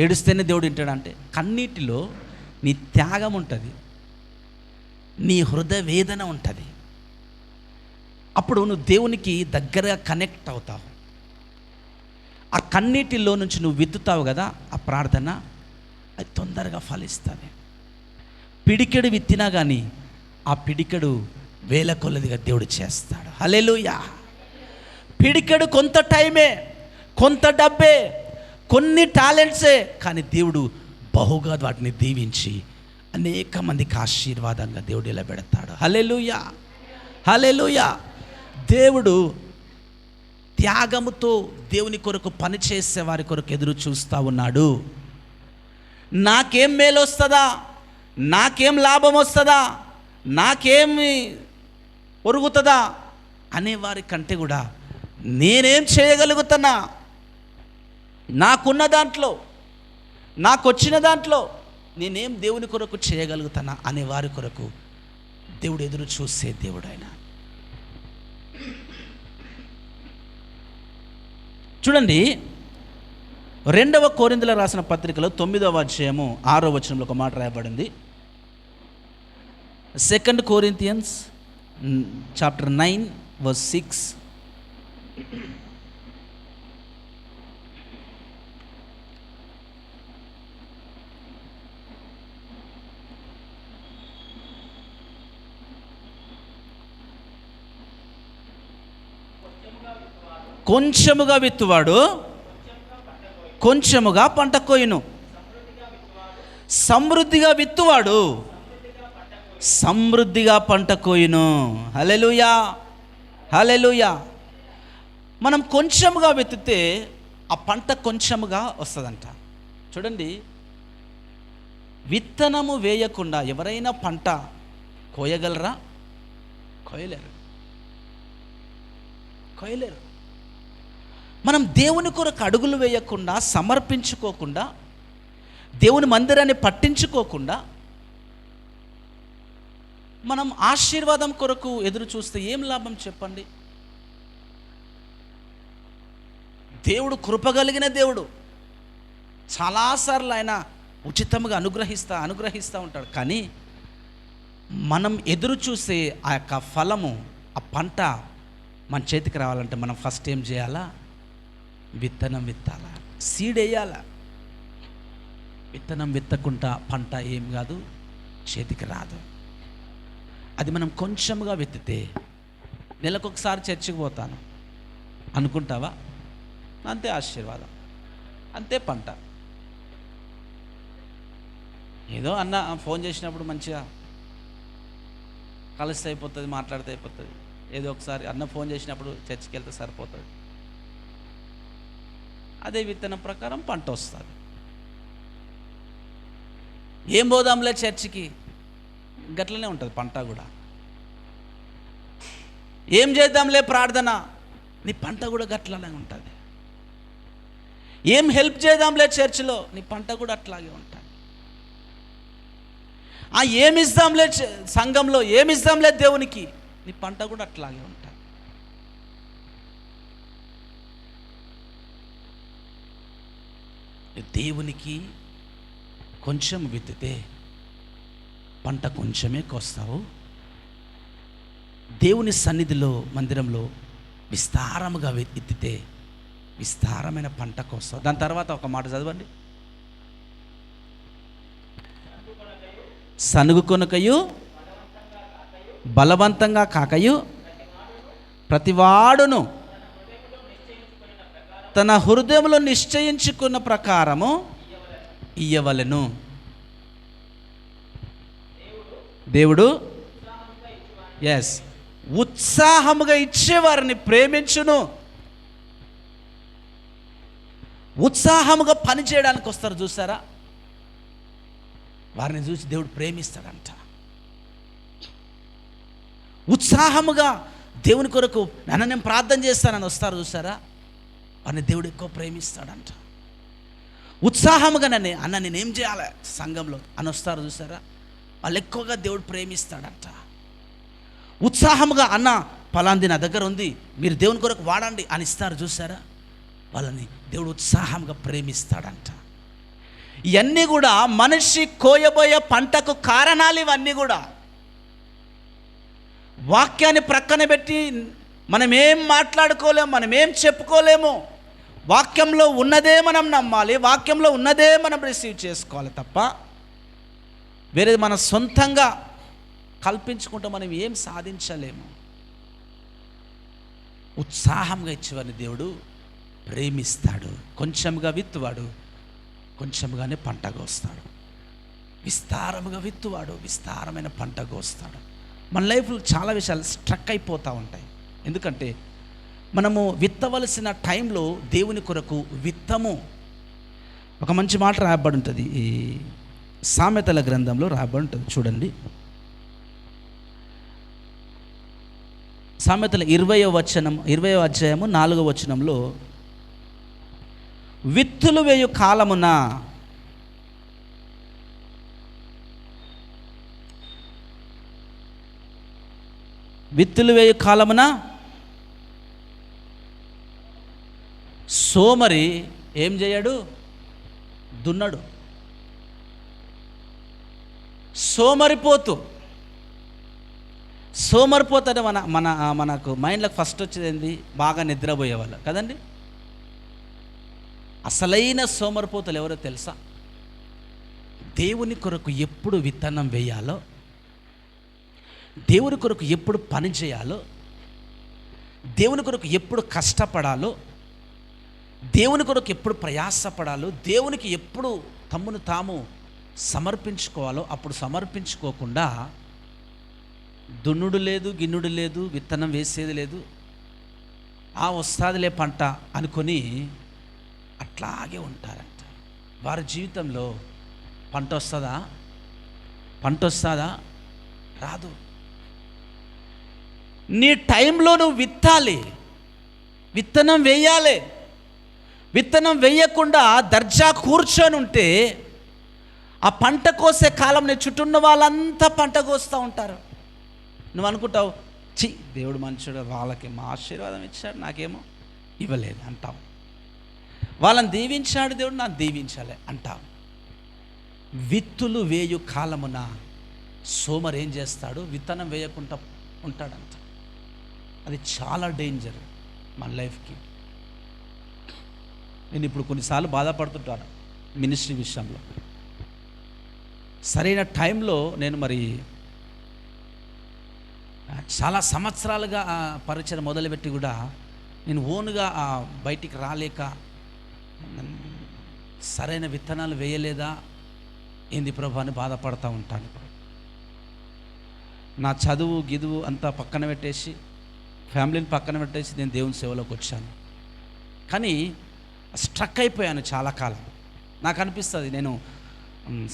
ఏడుస్తేనే దేవుడు వింటాడంటే, కన్నీటిలో నీ త్యాగం ఉంటుంది, నీ హృదయ వేదన ఉంటుంది. అప్పుడు నువ్వు దేవునికి దగ్గరగా కనెక్ట్ అవుతావు. ఆ కన్నీటిలో నుంచి నువ్వు విత్తుతావు కదా, ఆ ప్రార్థన అది తొందరగా ఫలిస్తుంది. పిడికెడు విత్తినా కానీ ఆ పిడికెడు వేల కొలదిగా దేవుడు చేస్తాడు. హల్లెలూయా. పిడికెడు కొంత టైమే, కొంత డబ్బే, కొన్ని టాలెంట్సే, కానీ దేవుడు బహుగా వాటిని దీవించి అనేక మందికి ఆశీర్వాదంగా దేవుడు ఇలా పెడతాడు. హల్లెలూయా, హల్లెలూయా. దేవుడు త్యాగముతో దేవుని కొరకు పనిచేసే వారి కొరకు ఎదురు చూస్తూ ఉన్నాడు. నాకేం మేలు వస్తుందా, నాకేం లాభం వస్తుందా, నాకేమి ఒరుగుతుందా అనేవారి కంటే కూడా నేనేం చేయగలుగుతున్నా, నాకున్న దాంట్లో, నాకు వచ్చిన దాంట్లో నేనేం దేవుని కొరకు చేయగలుగుతానా అనే వారి కొరకు దేవుడు ఎదురు చూసే దేవుడు ఆయన. చూడండి, 2వ కొరింథీయుల రాసిన పత్రికలో 9వ అధ్యాయము 6వ వచనంలో ఒక మాట రాయబడింది. 2 Corinthians chapter 9 verse 6. కొంచెముగా విత్తువాడు కొంచెముగా పంట కోయును, సమృద్ధిగా విత్తువాడు సమృద్ధిగా పంట కోయును. హల్లెలూయా, హల్లెలూయా. మనం కొంచెముగా విత్తితే ఆ పంట కొంచెముగా వస్తుందంట. చూడండి, విత్తనము వేయకుండా ఎవరైనా పంట కోయగలరా? కోయలేరు, కోయలేరు. మనం దేవుని కొరకు అడుగులు వేయకుండా, సమర్పించుకోకుండా, దేవుని మందిరాన్ని పట్టించుకోకుండా మనం ఆశీర్వాదం కొరకు ఎదురు చూస్తే ఏం లాభం చెప్పండి? దేవుడు కృపగలిగిన దేవుడు. చాలాసార్లు ఆయన ఉచితంగా అనుగ్రహిస్తూ ఉంటాడు. కానీ మనం ఎదురు చూసే ఆ యొక్క ఫలము, ఆ పంట మన చేతికి రావాలంటే మనం ఫస్ట్ ఏం చేయాలా? విత్తనం విత్తాలా, సీడ్ వేయాలా. విత్తనం విత్తకుండా పంట ఏం కాదు, చేతికి రాదు. అది మనం కొంచెంగా విత్తితే, నెలకొకసారి చర్చికి పోతాను అనుకుంటావా? అంతే ఆశీర్వాదం, అంతే పంట. ఏదో అన్న ఫోన్ చేసినప్పుడు మంచిగా కలిస్తే అయిపోతుంది, మాట్లాడితే అయిపోతుంది. ఏదో ఒకసారి అన్న ఫోన్ చేసినప్పుడు చర్చికి వెళ్తే సరిపోతుంది. అదే విత్తనం ప్రకారం పంట వస్తుంది. ఏం పోదాంలే చర్చికి, గట్లనే ఉంటుంది పంట కూడా. ఏం చేద్దాంలే ప్రార్థన, నీ పంట కూడా గట్లనే ఉంటుంది. ఏం హెల్ప్ చేద్దాంలే చర్చిలో, నీ పంట కూడా అట్లాగే ఉంటుంది. ఏమిస్తాంలే సంఘంలో, ఏమిస్తాంలే దేవునికి, నీ పంట కూడా అట్లాగే ఉంటుంది. దేవునికి కొంచెం విత్తితే పంట కొంచెమే కోస్తావు. దేవుని సన్నిధిలో మందిరంలో విస్తారముగా విత్తితే విస్తారమైన పంట కోస్తావు. దాని తర్వాత ఒక మాట చదవండి. సనుగు కొనకయు బలవంతంగా కాకయు ప్రతివాడును తన హృదయంలో నిశ్చయించుకున్న ప్రకారము ఇయ్యవలెను. దేవుడు ఉత్సాహముగా ఇచ్చేవారిని ప్రేమించును. ఉత్సాహముగా పని చేయడానికి వస్తారు చూసారా, వారిని చూసి దేవుడు ప్రేమిస్తాడంట. ఉత్సాహముగా దేవుని కొరకు నేను ప్రార్థన చేస్తానని వస్తారు చూసారా, వారిని దేవుడు ఎక్కువ ప్రేమిస్తాడంట. ఉత్సాహముగా అన్న నేనేం చేయాలి సంఘంలో అని వస్తారు చూసారా, వాళ్ళు ఎక్కువగా దేవుడు ప్రేమిస్తాడంట. ఉత్సాహముగా అన్న పలాంది నా దగ్గర ఉంది, మీరు దేవుని కొరకు వాడండి అని ఇస్తారు చూసారా, వాళ్ళని దేవుడు ఉత్సాహంగా ప్రేమిస్తాడంట. ఇవన్నీ కూడా మనిషి కోయబోయే పంటకు కారణాలు. ఇవన్నీ కూడా వాక్యాన్ని ప్రక్కన పెట్టి మనం ఏం మాట్లాడుకోలేము, మనం ఏం చెప్పుకోలేము. వాక్యంలో ఉన్నదే మనం నమ్మాలి, వాక్యంలో ఉన్నదే మనం రిసీవ్ చేసుకోవాలి తప్ప వేరేది మన సొంతంగా కల్పించుకుంటే మనం ఏం సాధించలేము. ఉత్సాహంగా ఇచ్చేవాడిని దేవుడు ప్రేమిస్తాడు. కొంచెంగా విత్తువాడు కొంచెంగానే పంట కోస్తాడు. విస్తారముగా విత్తువాడు విస్తారమైన పంట కోస్తాడు. మన లైఫ్లో చాలా విషయాలు స్ట్రక్ అయిపోతూ ఉంటాయి. ఎందుకంటే మనము విత్తవలసిన టైంలో దేవుని కొరకు విత్తము. ఒక మంచి మాట రాయబడి ఉంటుంది, ఈ సామెతల గ్రంథంలో రాయబడి ఉంటుంది చూడండి. సామెతల 20వ అధ్యాయము 4వ వచనంలో, విత్తులు వేయు కాలమున సోమరి ఏం చేయడు, దున్నడు. సోమరిపోతు అంటే మనకు మైండ్లోకి ఫస్ట్ వచ్చేది ఏంది, బాగా నిద్రపోయేవాళ్ళు కదండి. అసలైన సోమరిపోతులు ఎవరో తెలుసా? దేవుని కొరకు ఎప్పుడు విత్తనం వేయాలో, దేవుని కొరకు ఎప్పుడు పని చేయాలో, దేవుని కొరకు ఎప్పుడు కష్టపడాలో, దేవుని కొరకు ఎప్పుడు ప్రయాసపడాలో, దేవునికి ఎప్పుడు తమ్మును తాము సమర్పించుకోవాలో అప్పుడు సమర్పించుకోకుండా దున్నుడు లేదు, గిన్నుడు లేదు, విత్తనం వేసేది లేదు, వస్తాదిలే పంట అనుకొని అట్లాగే ఉంటారంట. వారి జీవితంలో పంట వస్తుందా? రాదు. నీ టైంలో నువ్వు విత్తాలి, విత్తనం వేయాలి. విత్తనం వేయకుండా దర్జా కూర్చొని ఉంటే ఆ పంట కోసే కాలం నీ చుట్టూ ఉన్న వాళ్ళంతా పంట కోస్తూ ఉంటారు. నువ్వు అనుకుంటావు, దేవుడు మనుషుడు, వాళ్ళకేమో ఆశీర్వాదం ఇచ్చాడు, నాకేమో ఇవ్వలేదు అంటావు. వాళ్ళని దీవించాడు దేవుడు, నాకు దీవించాలి అంటావు. విత్తులు వేయు కాలమున సోమరు ఏం చేస్తాడు, విత్తనం వేయకుండా ఉంటాడంట. అది చాలా డేంజర్ మన లైఫ్కి. నేను ఇప్పుడు కొన్నిసార్లు బాధపడుతుంటాను మినిస్ట్రీ విషయంలో. సరైన టైంలో నేను మరి చాలా సంవత్సరాలుగా పరిచయం మొదలుపెట్టి కూడా నేను ఓన్గా బయటికి రాలేక, సరైన విత్తనాలు వేయలేదా ఏంది ప్రభు అని బాధపడుతూ ఉంటాను. నా చదువు గిదువు అంతా పక్కన పెట్టేసి, ఫ్యామిలీని పక్కన పెట్టేసి నేను దేవుని సేవలోకి వచ్చాను. కానీ స్ట్రక్ అయిపోయాను చాలా కాలం. నాకు అనిపిస్తుంది నేను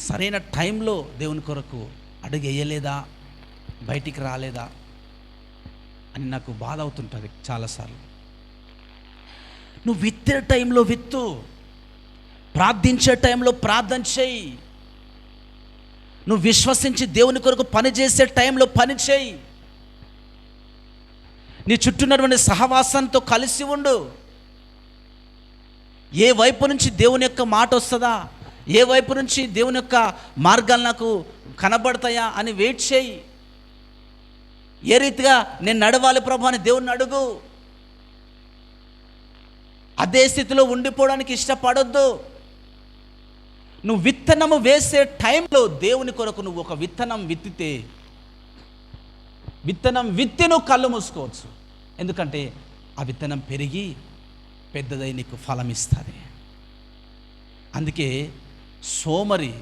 సరైన టైంలో దేవుని కొరకు అడుగు వేయలేదా, బయటికి రాలేదా అని నాకు బాధ అవుతుంటుంది చాలాసార్లు. నువ్వు విత్తే టైంలో విత్తు, ప్రార్థించే టైంలో ప్రార్థన చేయి, నువ్వు విశ్వసించి దేవుని కొరకు పని చేసే టైంలో పని చేయి, నీ చుట్టూ ఉన్నటువంటి సహవాసంతో కలిసి ఉండు. ఏ వైపు నుంచి దేవుని యొక్క మాట వస్తుందా, ఏ వైపు నుంచి దేవుని యొక్క మార్గాలు నాకు కనబడతాయా అని వెయిట్ చేయి. ఏ రీతిగా నేను నడవాలి ప్రభు అని దేవుణ్ణి అడుగు. అదే స్థితిలో ఉండిపోవడానికి ఇష్టపడొద్దు. నువ్వు విత్తనము వేసే టైంలో దేవుని కొరకు నువ్వు ఒక విత్తనం విత్తితే, విత్తనం విత్తి నువ్వు కళ్ళు మూసుకోవచ్చు. ఎందుకంటే ఆ విత్తనం పెరిగి పెద్దదై నీకు ఫలం ఇస్తుంది. అందుకే సోమరి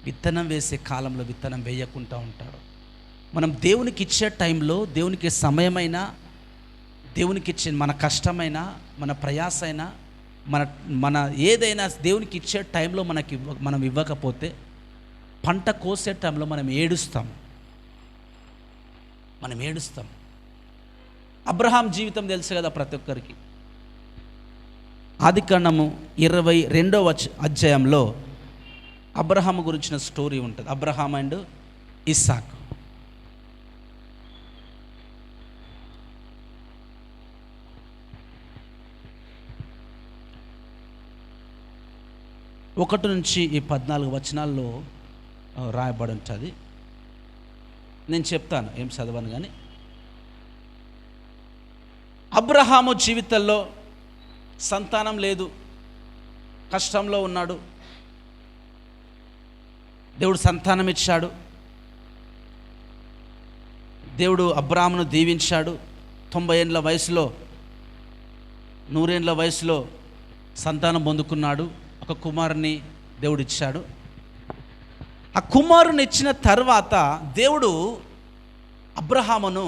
విత్తనం వేసే కాలంలో విత్తనం వేయకుండా ఉంటాడు. మనం దేవునికి ఇచ్చే టైంలో, దేవునికి సమయమైనా, దేవునికి ఇచ్చే మన కష్టమైనా, మన ప్రయాసైనా, మన ఏదైనా దేవునికి ఇచ్చే టైంలో మనం ఇవ్వకపోతే పంట కోసే టైంలో మనం ఏడుస్తాం. అబ్రహాం జీవితం తెలుసు కదా ప్రతి ఒక్కరికి. ఆదికాండము 22వ అధ్యాయంలో అబ్రహాము గురించిన స్టోరీ ఉంటుంది. అబ్రహాం అండ్ ఇస్సాకు. ఒకటి నుంచి ఈ 14 వచనాల్లో రాయబడి ఉంటుంది. నేను చెప్తాను, ఏం చదవను కానీ. అబ్రహాము జీవితంలో సంతానం లేదు, కష్టంలో ఉన్నాడు. దేవుడు సంతానం ఇచ్చాడు. దేవుడు అబ్రాహామును దీవించాడు. 90 ఏళ్ళ వయసులో, 100 ఏళ్ళ వయసులో సంతానం పొందుకున్నాడు. ఒక కుమారుని దేవుడు ఇచ్చాడు. ఆ కుమారుని ఇచ్చిన తర్వాత దేవుడు అబ్రహామును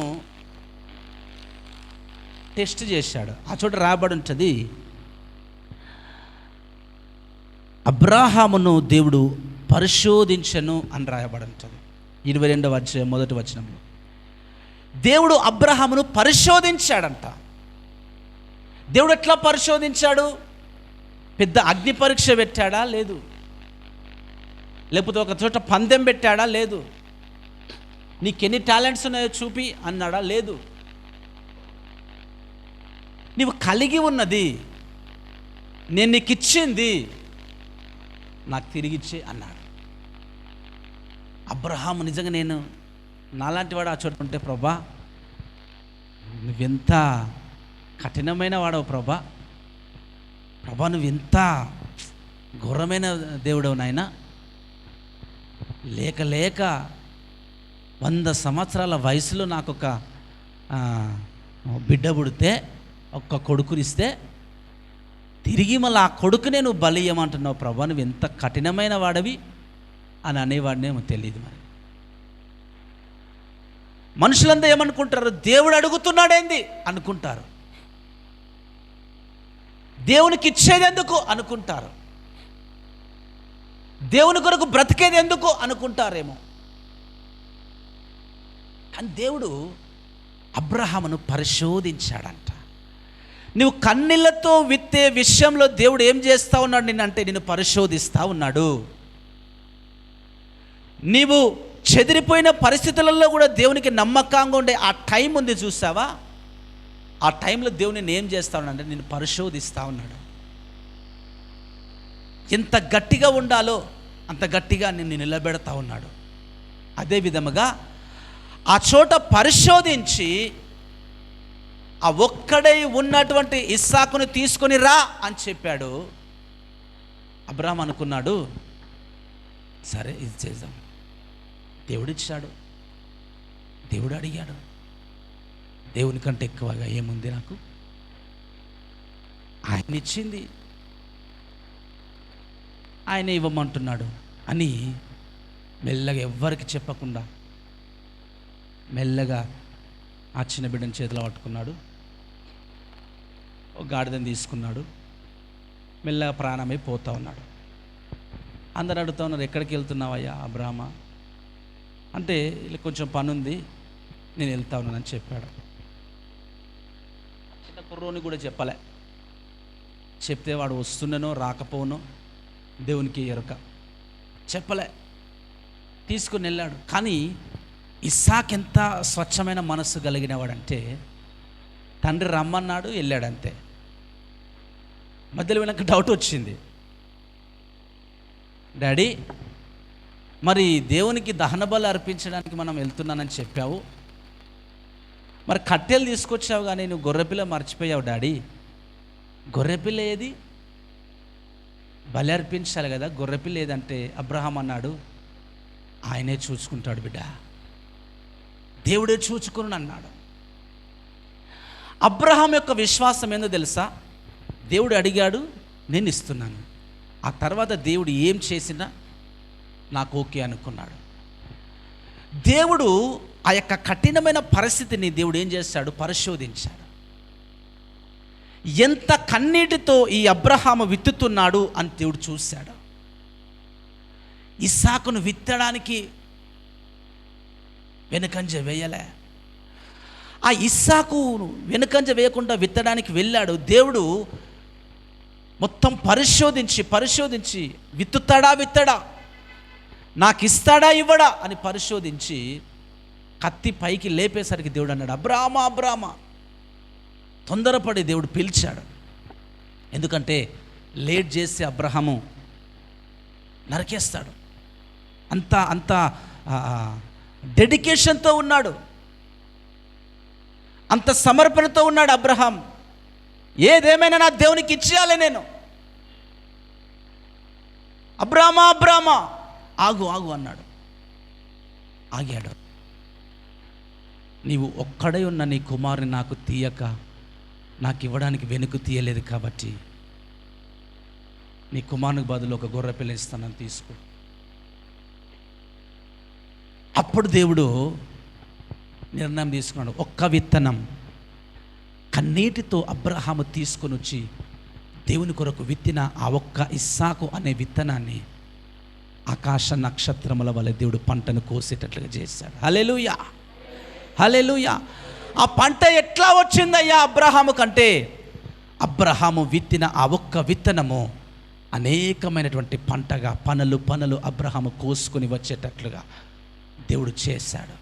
టెస్ట్ చేశాడు. ఆ చోట రాయబడి ఉంటుంది, అబ్రహామును దేవుడు పరిశోధించను అని రాయబడి ఉంటుంది. 22వ అధ్యాయం 1వ వచనంలో దేవుడు అబ్రహామును పరిశోధించాడంట. దేవుడు ఎట్లా పరిశోధించాడు? పెద్ద అగ్ని పరీక్ష పెట్టాడా? లేదు. లేకపోతే ఒక చోట పందెం పెట్టాడా? లేదు. నీకెన్ని టాలెంట్స్ ఉన్నాయో చూపి అన్నాడా? లేదు. నీవు కలిగి ఉన్నది, నేను నీకు ఇచ్చింది నాకు తిరిగిచ్చే అన్నాడు. అబ్రహాము నిజంగా, నేను నాలాంటి వాడు ఆ చోట ఉంటే, ప్రభా నువ్వెంత కఠినమైన వాడవు ప్రభా, నువ్వు ఎంత ఘోరమైన దేవుడవు నాయనా. లేక 100 సంవత్సరాల వయసులో నాకు ఒక బిడ్డ పుడితే, ఒక్క కొడుకునిస్తే, తిరిగి మళ్ళీ ఆ కొడుకునే నువ్వు బలి ఇవ్వమంటున్నావు ప్రభా, నువ్వు ఎంత కఠినమైన వాడవి అని అనేవాడినేమో తెలియదు. మరి మనుషులంతా ఏమనుకుంటారు? దేవుడు అడుగుతున్నాడేంది అనుకుంటారు, దేవునికి ఇచ్చేది ఎందుకు అనుకుంటారు, దేవుని కొరకు బ్రతికేది ఎందుకు అనుకుంటారేమో. కానీ దేవుడు అబ్రహామును పరిశోధించాడంట. నువ్వు కన్నీళ్లతో విత్తే విషయంలో దేవుడు ఏం చేస్తూ ఉన్నాడు నిన్నంటే, నిన్ను పరిశోధిస్తూ ఉన్నాడు. నీవు చెదిరిపోయిన పరిస్థితులలో కూడా దేవునికి నమ్మకంగా ఉండే ఆ టైం ఉంది చూసావా, ఆ టైంలో దేవుని నేను ఏం చేస్తా ఉన్నాడంటే నిన్ను పరిశోధిస్తూ ఉన్నాడు. ఎంత గట్టిగా ఉండాలో అంత గట్టిగా నిన్ను నిలబెడతా ఉన్నాడు. అదే విధముగా ఆ చోట పరిశోధించి ఆ ఒక్కడై ఉన్నటువంటి ఇస్సాకును తీసుకొని రా అని చెప్పాడు. అబ్రహాం అనుకున్నాడు, సరే ఇది చేద్దాం. దేవుడు ఇచ్చాడు, దేవుడు అడిగాడు, దేవుని కంటే ఎక్కువగా ఏముంది నాకు, ఆయన ఇచ్చింది, ఆయన ఇవ్వమంటున్నాడు అని మెల్లగా ఎవ్వరికి చెప్పకుండా మెల్లగా ఆ చిన్న బిడ్డని చేతిలో పట్టుకున్నాడు. ఒక గాడిదని తీసుకున్నాడు, మెల్లగా ప్రాణమై పోతా ఉన్నాడు. అందరు అడుగుతా ఉన్నారు, ఎక్కడికి వెళ్తున్నావయ్యా అబ్రహామా, అంటే ఇలా కొంచెం పని ఉంది, నేను వెళ్తా ఉన్నానని చెప్పాడు. చిన్న కుర్రోని కూడా చెప్పలే. చెప్తే వాడు వస్తున్నానో రాకపోనో దేవునికి ఎరుక. చెప్పలే, తీసుకుని వెళ్ళాడు. కానీ ఇస్సాక్ ఎంత స్వచ్ఛమైన మనస్సు కలిగిన వాడంటే, తండ్రి రమ్మన్నాడు, వెళ్ళాడంతే. మధ్యలో వెనక డౌట్ వచ్చింది, డాడీ మరి దేవునికి దహన బలి అర్పించడానికి మనం వెళ్తున్నానని చెప్పావు, మరి కట్టెలు తీసుకొచ్చావు కానీ నువ్వు గొర్రెపిల్ల మర్చిపోయావు డాడీ. గొర్రెపిల్ల ఏది? బలి అర్పించాలి కదా, గొర్రెపిల్ల ఏదంటే అబ్రహాం అన్నాడు, ఆయనే చూసుకుంటాడు బిడ్డ, దేవుడే చూసుకుని అన్నాడు. అబ్రహాం యొక్క విశ్వాసం ఏందో తెలుసా? దేవుడు అడిగాడు, నేను ఇస్తున్నాను. ఆ తర్వాత దేవుడు ఏం చేసినా నాకు ఓకే అనుకున్నాడు. దేవుడు ఆ యొక్క కఠినమైన పరిస్థితిని దేవుడు ఏం చేశాడు? పరిశోధించాడు. ఎంత కన్నీటితో ఈ అబ్రహాము విత్తుతున్నాడు అని దేవుడు చూశాడు. ఇస్సాకును విత్తడానికి వెనుకంజ వేయలే. ఆ ఇస్సాకు వెనుకంజ వేయకుండా విత్తడానికి వెళ్ళాడు. దేవుడు మొత్తం పరిశోధించి విత్తడా, నాకు ఇస్తాడా ఇవ్వడా అని పరిశోధించి కత్తి పైకి లేపేసరికి దేవుడు అన్నాడు, అబ్రామా. తొందరపడి దేవుడు పిలిచాడు. ఎందుకంటే లేట్ చేసి అబ్రహాము నరికేస్తాడు. అంత డెడికేషన్తో ఉన్నాడు, అంత సమర్పణతో ఉన్నాడు అబ్రహాం. ఏదేమైనా నా దేవునికి ఇచ్చేయాలి నేను. అబ్రామా ఆగు అన్నాడు. ఆగాడు. నీవు ఒక్కడే ఉన్న నీ కుమారుని నాకు తీయక, నాకు ఇవ్వడానికి వెనుక తీయలేదు కాబట్టి నీ కుమారునికి బదులు ఒక గొర్రె పిల్ల ఇస్తానని తీసుకో. అప్పుడు దేవుడు నిర్ణయం తీసుకున్నాడు. ఒక్క విత్తనం కన్నీటితో అబ్రహాము తీసుకొని వచ్చి దేవుని కొరకు విత్తిన ఆ ఒక్క ఇస్సాకు అనే విత్తనాన్ని ఆకాశ నక్షత్రముల వలె దేవుడు పంటను కోసేటట్లుగా చేశాడు. హల్లెలూయా. ఆ పంట ఎట్లా వచ్చిందయ్యా అబ్రహాము కంటే? అబ్రహాము విత్తిన ఆ ఒక్క విత్తనము అనేకమైనటువంటి పంటగా పనులు అబ్రహాము కోసుకొని వచ్చేటట్లుగా దేవుడు చేశాడు.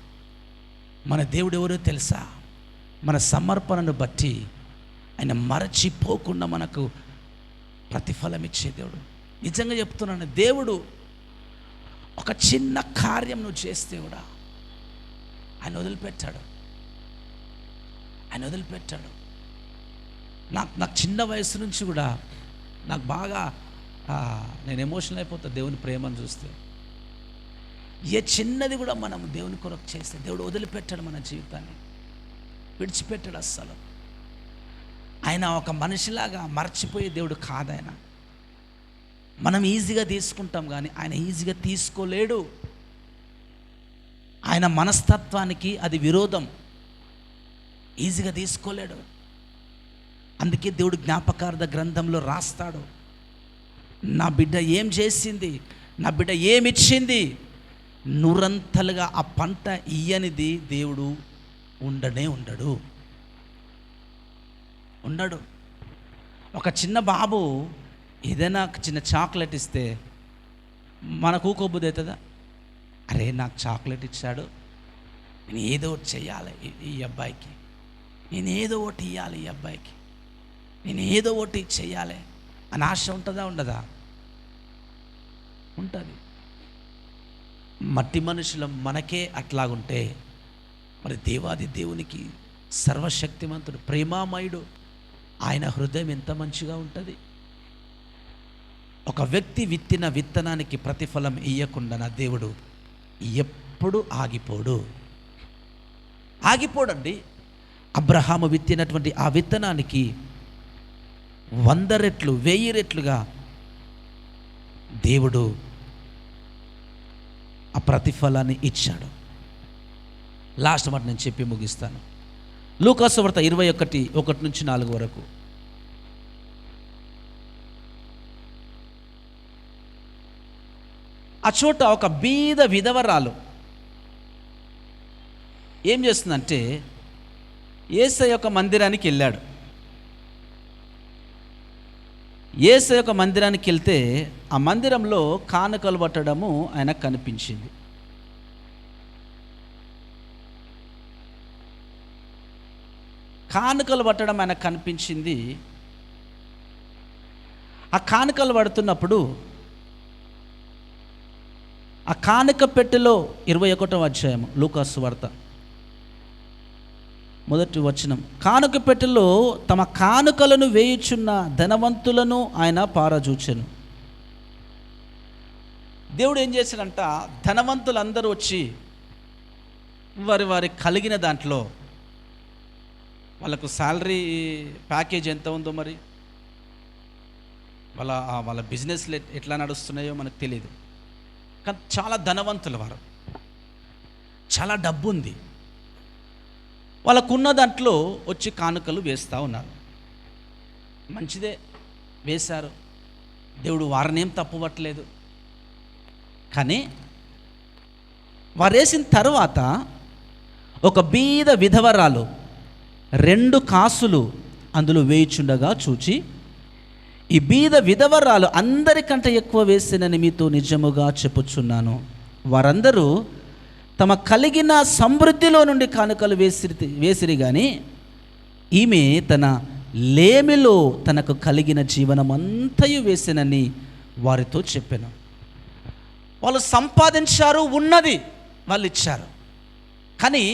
మన దేవుడు ఎవరో తెలుసా? మన సమర్పణను బట్టి ఆయన మరచిపోకుండా మనకు ప్రతిఫలం ఇచ్చే దేవుడు. నిజంగా చెప్తున్నాను, దేవుడు ఒక చిన్న కార్యం నువ్వు చేస్తే కూడా ఆయన వదిలిపెట్టాడు. నాకు చిన్న వయసు నుంచి కూడా నాకు బాగా నేను ఎమోషనల్ అయిపోతా దేవుని ప్రేమను చూస్తే. ఏ చిన్నది కూడా మనం దేవుని కొరకు చేస్తే దేవుడు వదిలిపెట్టాడు, మన జీవితాన్ని విడిచిపెట్టాడు అస్సలు. ఆయన ఒక మనిషిలాగా మర్చిపోయే దేవుడు కాదు. ఆయన మనం ఈజీగా తీసుకుంటాం కానీ ఆయన ఈజీగా తీసుకోలేడు. ఆయన మనస్తత్వానికి అది విరోధం, ఈజీగా తీసుకోలేడు. అందుకే దేవుడు జ్ఞాపకార్థ గ్రంథంలో రాస్తాడు, నా బిడ్డ ఏం చేసింది, నా బిడ్డ ఏమిచ్చింది, నూరంతలుగా ఆ పంట ఇయ్యనిది దేవుడు ఉండడు. ఒక చిన్న బాబు ఏదైనా చిన్న చాక్లెట్ ఇస్తే మనకు ఊకోబుద్ధి అవుతుందా? అరే నాకు చాక్లెట్ ఇచ్చాడు, నేను ఏదో ఒకటి చెయ్యాలి ఈ అబ్బాయికి, నేను ఏదో ఒకటి ఇవ్వాలి ఈ అబ్బాయికి, నేను ఏదో ఒకటి చెయ్యాలి అని ఆశ ఉంటుందా? ఉండదా? ఉంటుంది. మట్టి మనుషులం మనకే అట్లాగుంటే మరి దేవాది దేవునికి, సర్వశక్తిమంతుడు, ప్రేమామయుడు, ఆయన హృదయం ఎంత మంచిగా ఉంటుంది. ఒక వ్యక్తి విత్తిన విత్తనానికి ప్రతిఫలం ఇయ్యకుండా నా దేవుడు ఎప్పుడు ఆగిపోడండి. అబ్రహాము విత్తినటువంటి ఆ విత్తనానికి 100 రెట్లు 1000 రెట్లుగా దేవుడు ఆ ప్రతిఫలాన్ని ఇచ్చాడు. లాస్ట్ మాట నేను చెప్పి ముగిస్తాను. లూకా సువార్త 21:1-4 వరకు. ఆ చోట ఒక బీద విధవరాలు ఏం చేస్తుందంటే యేసయ్య యొక్క మందిరానికి వెళ్ళాడు. యేసయ్య యొక్క మందిరానికి వెళ్తే ఆ మందిరంలో కానుకలు పట్టడము ఆయనకు కనిపించింది. కానుకలు పట్టడం ఆయనకు కనిపించింది. ఆ కానుకలు పడుతున్నప్పుడు ఆ కానుక పెట్టెలో 21వ అధ్యాయం లూకాసు వార్త 1వ వచనం, కానుక పెట్టెలో తమ కానుకలను వేయుచున్న ధనవంతులను ఆయన పారజూచెను. దేవుడు ఏం చేశాడంట, ధనవంతులందరూ వచ్చి వారి కలిగిన దాంట్లో, వాళ్ళకు శాలరీ ప్యాకేజ్ ఎంత ఉందో, మరి వాళ్ళ బిజినెస్లు ఎట్లా నడుస్తున్నాయో మనకు తెలియదు, కానీ చాలా ధనవంతులు వారు, చాలా డబ్బు ఉంది. వాళ్ళకున్న దాంట్లో వచ్చి కానుకలు వేస్తూ ఉన్నారు. మంచిదే, వేశారు, దేవుడు వారినేం తప్పుపట్టలేదు. కానీ వారు వేసిన తర్వాత ఒక బీద విధవరాలు 2 కాసులు అందులో వేయిచుండగా చూచి, ఈ బీద విధవరాలు అందరికంటే ఎక్కువ వేసినని మీతో నిజముగా చెప్పుచున్నాను, వారందరూ తమ కలిగిన సమృద్ధిలో నుండి కానుకలు వేసిరి కానీ ఈమె తన లేమిలో తనకు కలిగిన జీవనమంతయు వేసినని వారితో చెప్పాను. వాళ్ళు సంపాదించారు, ఉన్నది వాళ్ళు ఇచ్చారు, కానీ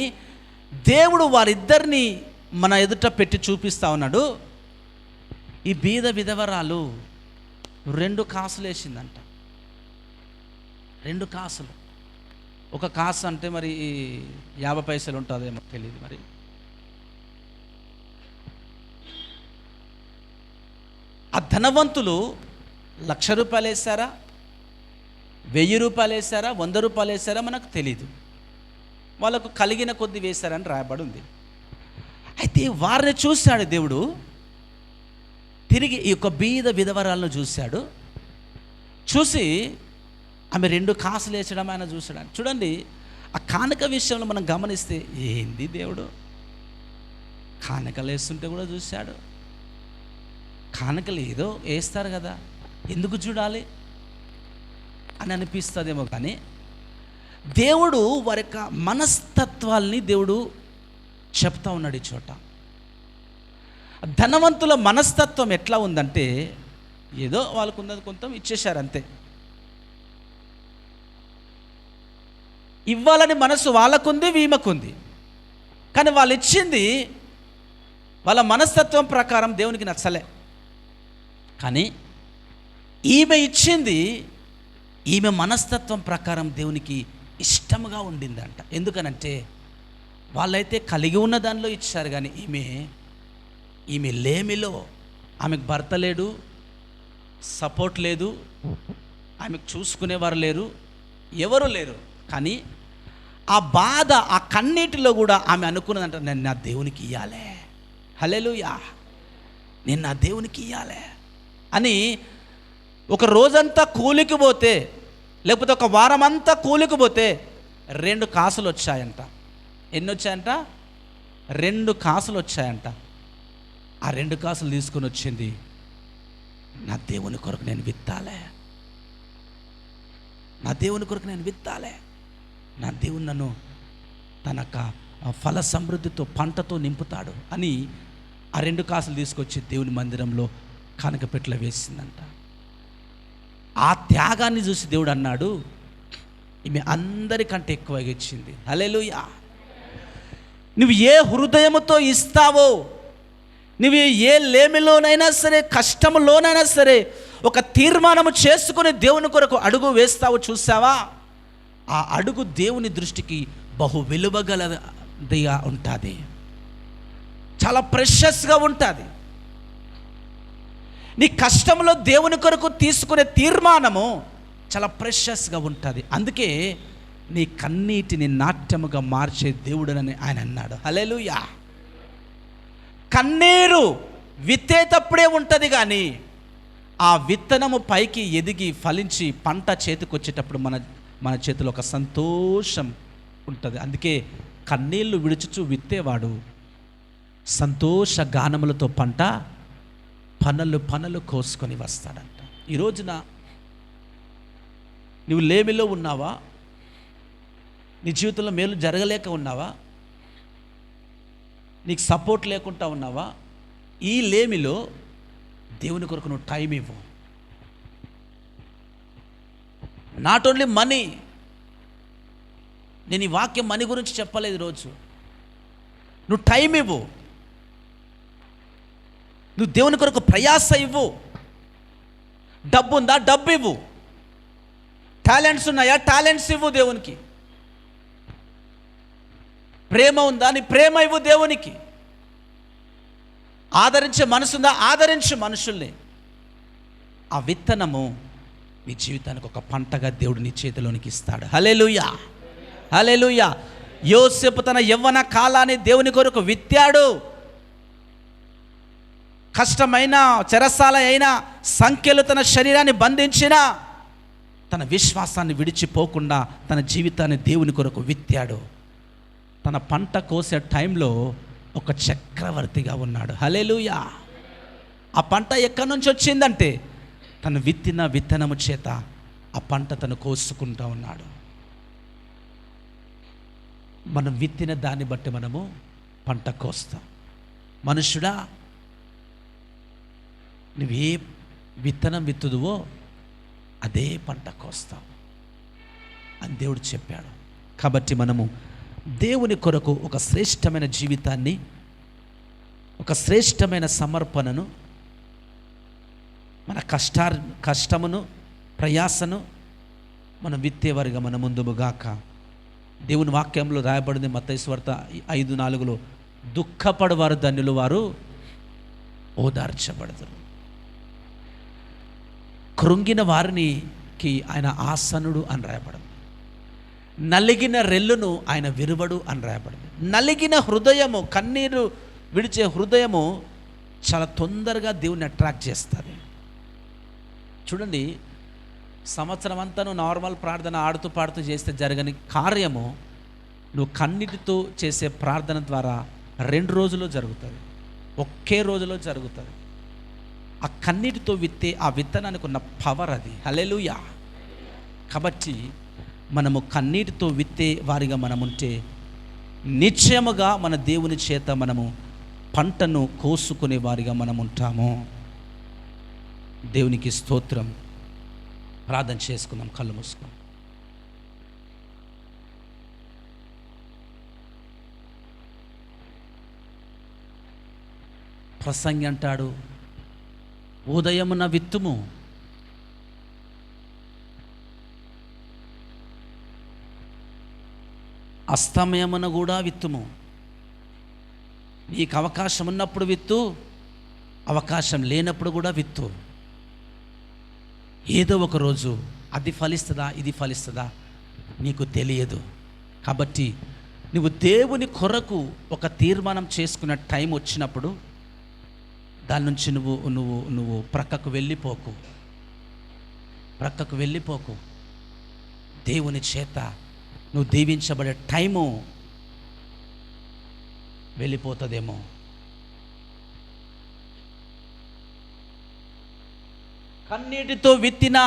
దేవుడు వారిద్దరిని మన ఎదుట పెట్టి చూపిస్తూ ఉన్నాడు. ఈ బీద విధవరాలు 2 కాసులు వేసిందంట. 2 కాసులు, ఒక కాసు అంటే మరి 50 పైసలు ఉంటుందేమో తెలియదు. మరి ఆ ధనవంతులు 1,00,000 రూపాయలు వేశారా, 1000 రూపాయలు వేశారా, 100 రూపాయలు వేశారా మనకు తెలీదు. వాళ్ళకు కలిగిన కొద్ది వేశారని రాయబడి ఉంది. అయితే వారిని చూశాడు దేవుడు, తిరిగి ఈ యొక్క బీద విధవరాలను చూశాడు. చూసి ఆమె 2 కాసులు వేసడం ఆయన చూశాడు. చూడండి, ఆ కానుక విషయంలో మనం గమనిస్తే, ఏంది దేవుడు కానుకలు వేస్తుంటే కూడా చూశాడు. కానుకలు ఏదో వేస్తారు కదా, ఎందుకు చూడాలి అని అనిపిస్తుందేమో, కానీ దేవుడు వారి యొక్క మనస్తత్వాల్ని దేవుడు చెప్తా ఉన్నాడు. ఈ చోట ధనవంతుల మనస్తత్వం ఎట్లా ఉందంటే, ఏదో వాళ్ళకు ఉన్నది కొంత ఇచ్చేశారు అంతే. ఇవ్వాలని మనసు వాళ్ళకుంది, వీమకుంది, కానీ వాళ్ళు ఇచ్చింది వాళ్ళ మనస్తత్వం ప్రకారం దేవునికి నచ్చలే. కానీ ఈమె ఇచ్చింది ఈమె మనస్తత్వం ప్రకారం దేవునికి ఇష్టముగా ఉండిందంట. ఎందుకనంటే వాళ్ళైతే కలిగి ఉన్న దానిలో ఇచ్చారు, కానీ ఈమె లేమిలో, ఆమెకు భర్త లేడు, సపోర్ట్ లేదు, ఆమెకు చూసుకునేవారు లేరు, ఎవరు లేరు. కానీ ఆ బాధ, ఆ కన్నీటిలో కూడా ఆమె అనుకున్నదంట, నేను నా దేవునికి ఇయ్యాలే, హల్లెలూయా, నేను నా దేవునికి ఇయ్యాలే అని. ఒక రోజంతా కూలికి పోతే, లేకపోతే ఒక వారం అంతా కూలికి పోతే 2 కాసులు వచ్చాయంట. ఎన్ని వచ్చాయంట? 2 కాసులు వచ్చాయంట. ఆ 2 కాసులు తీసుకొని వచ్చింది, నా దేవుని కొరకు నేను విత్తాలే, నా దేవుని కొరకు నేను విత్తాలే, నా దేవుని నన్ను తన ఫల సమృద్ధితో, పంటతో నింపుతాడు అని ఆ 2 కాసులు తీసుకొచ్చి దేవుని మందిరంలో కానుక పెట్టెలో వేసిందంట. ఆ త్యాగాన్ని చూసి దేవుడు అన్నాడు, ఈమె అందరికంటే ఎక్కువగా ఇచ్చింది. హల్లెలూయా. నువ్వు ఏ హృదయముతో ఇస్తావో, నువ్వు ఏ లేమిలోనైనా సరే, కష్టములోనైనా సరే ఒక తీర్మానము చేసుకుని దేవుని కొరకు అడుగు వేస్తావో చూసావా, ఆ అడుగు దేవుని దృష్టికి బహు విలువగలదిగా ఉంటుంది, చాలా ప్రెషస్గా ఉంటుంది. నీ కష్టంలో దేవుని కొరకు తీసుకునే తీర్మానము చాలా ప్రెషస్గా ఉంటుంది. అందుకే నీ కన్నీటిని నాట్యముగా మార్చే దేవుడనని ఆయన అన్నాడు. హల్లెలూయా. కన్నీరు విత్తేటప్పుడే ఉంటుంది, కానీ ఆ విత్తనము పైకి ఎదిగి ఫలించి పంట చేతికి వచ్చేటప్పుడు మన చేతిలో ఒక సంతోషం ఉంటుంది. అందుకే కన్నీళ్లు విడుచుచు విత్తేవాడు సంతోష గానములతో పంట పనలు కోసుకొని వస్తాడంట. ఈ రోజున నువ్వు లేమిలో ఉన్నావా? నీ జీవితంలో మేలు జరగలేక ఉన్నావా? నీకు సపోర్ట్ లేకుండా ఉన్నావా? ఈ లేమిలో దేవుని కొరకు నువ్వు టైం ఇవ్వు. Not only money. నేను ఈ వాక్యం మనీ గురించి చెప్పలేదు ఈరోజు. నువ్వు టైం ఇవ్వు. నువ్వు దేవుని కొరకు ప్రయాస ఇవ్వు. డబ్బు ఉందా? డబ్బు ఇవ్వు. టాలెంట్స్ ఉన్నాయా? టాలెంట్స్ ఇవ్వు దేవునికి. ప్రేమ ఉందా? నీ ప్రేమ ఇవ్వు దేవునికి. ఆదరించే మనసుందా? ఆదరించే మనుషుల్ని. ఆ విత్తనము నీ జీవితానికి ఒక పంటగా దేవుడు నీ చేతిలోనికి ఇస్తాడు. హల్లెలూయా, హల్లెలూయా. యోసేపు తన యవ్వన కాలాన్ని దేవుని కొరకు విత్తాడు. కష్టమైన, చెరసాల అయినా, సంఖ్యలు తన శరీరాన్ని బంధించిన తన విశ్వాసాన్ని విడిచిపోకుండా తన జీవితాన్ని దేవుని కొరకు విత్తాడు. తన పంట కోసే టైంలో ఒక చక్రవర్తిగా ఉన్నాడు. హల్లెలూయా. ఆ పంట ఎక్కడి నుంచి వచ్చిందంటే తను విత్తిన విత్తనము చేత ఆ పంట తను కోసుకుంటూ ఉన్నాడు. మనం విత్తిన దాన్ని బట్టి మనము పంట కోస్తాం. మనుషుడా, నువ్వే విత్తనం విత్తుదువో అదే పంట కోస్తావు అని దేవుడు చెప్పాడు. కాబట్టి మనము దేవుని కొరకు ఒక శ్రేష్టమైన జీవితాన్ని, ఒక శ్రేష్టమైన సమర్పణను, మన కష్టమును, ప్రయాసను మనం విత్తేవారిగా మన ముందుగాక. దేవుని వాక్యంలో రాయబడింది మత్తయి సువార్త 5:4, దుఃఖపడువారు ధన్యులు, వారు ఓదార్చబడతారు. కృంగిన వారికి ఆయన ఆసనుడు అని రాయబడింది. నలిగిన రెల్లును ఆయన విరువడు అని రాయబడింది. నలిగిన హృదయము, కన్నీరు విడిచే హృదయము చాలా తొందరగా దేవుని అట్రాక్ట్ చేస్తుంది. చూడండి, సంవత్సరం అంతా నువ్వు నార్మల్ ప్రార్థన ఆడుతూ పాడుతూ చేస్తే జరగని కార్యము నువ్వు కన్నీటితో చేసే ప్రార్థన ద్వారా 2 రోజుల్లో జరుగుతుంది, ఒకే రోజులో జరుగుతుంది. ఆ కన్నీటితో విత్తే ఆ విత్తనానికి ఉన్న పవర్ అది. హల్లెలూయా. కాబట్టి మనము కన్నీటితో విత్తే వారిగా మనముంటే నిశ్చయముగా మన దేవుని చేత మనము పంటను కోసుకునే వారిగా మనం ఉంటాము. దేవునికి స్తోత్రం. ప్రార్థన చేసుకుందాం, కళ్ళు మూసుకుందాం. ప్రసంగి అంటాడు, ఉదయమున విత్తుము, అస్తమయమున కూడా విత్తుము. నీకు అవకాశం ఉన్నప్పుడు విత్తు, అవకాశం లేనప్పుడు కూడా విత్తు. ఏదో ఒక రోజు అది ఫలిస్తుందా, ఇది ఫలిస్తుందా నీకు తెలియదు. కాబట్టి నువ్వు దేవుని కొరకు ఒక తీర్మానం చేసుకున్న టైం వచ్చినప్పుడు దాని నుంచి నువ్వు ప్రక్కకు వెళ్ళిపోకు. దేవుని చేత నువ్వు దీవించబడే టైము వెళ్ళిపోతుందేమో. కన్నీటితో విత్తిన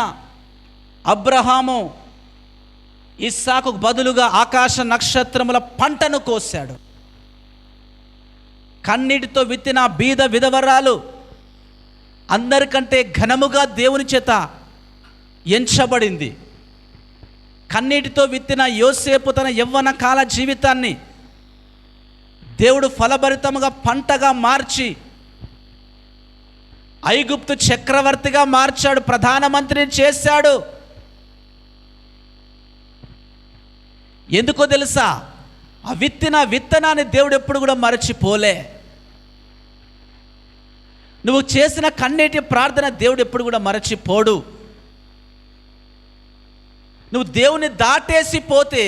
అబ్రహాము ఇస్సాకుకు బదులుగా ఆకాశ నక్షత్రముల పంటను కోశాడు. కన్నీటితో విత్తిన బీద విధవరాలు అందరికంటే ఘనముగా దేవుని చేత ఎంచబడింది. కన్నీటితో విత్తిన యోసేపు తన యవ్వన కాల జీవితాన్ని దేవుడు ఫలభరితముగా పంటగా మార్చి ఐగుప్తు చక్రవర్తిగా మార్చాడు, ప్రధానమంత్రిని చేశాడు. ఎందుకో తెలుసా? ఆ విత్తనాన్ని దేవుడు ఎప్పుడు కూడా మరచిపోలే. నువ్వు చేసిన కన్నీటి ప్రార్థన దేవుడు ఎప్పుడు కూడా మరచిపోడు. నువ్వు దేవుని దాటేసి పోతే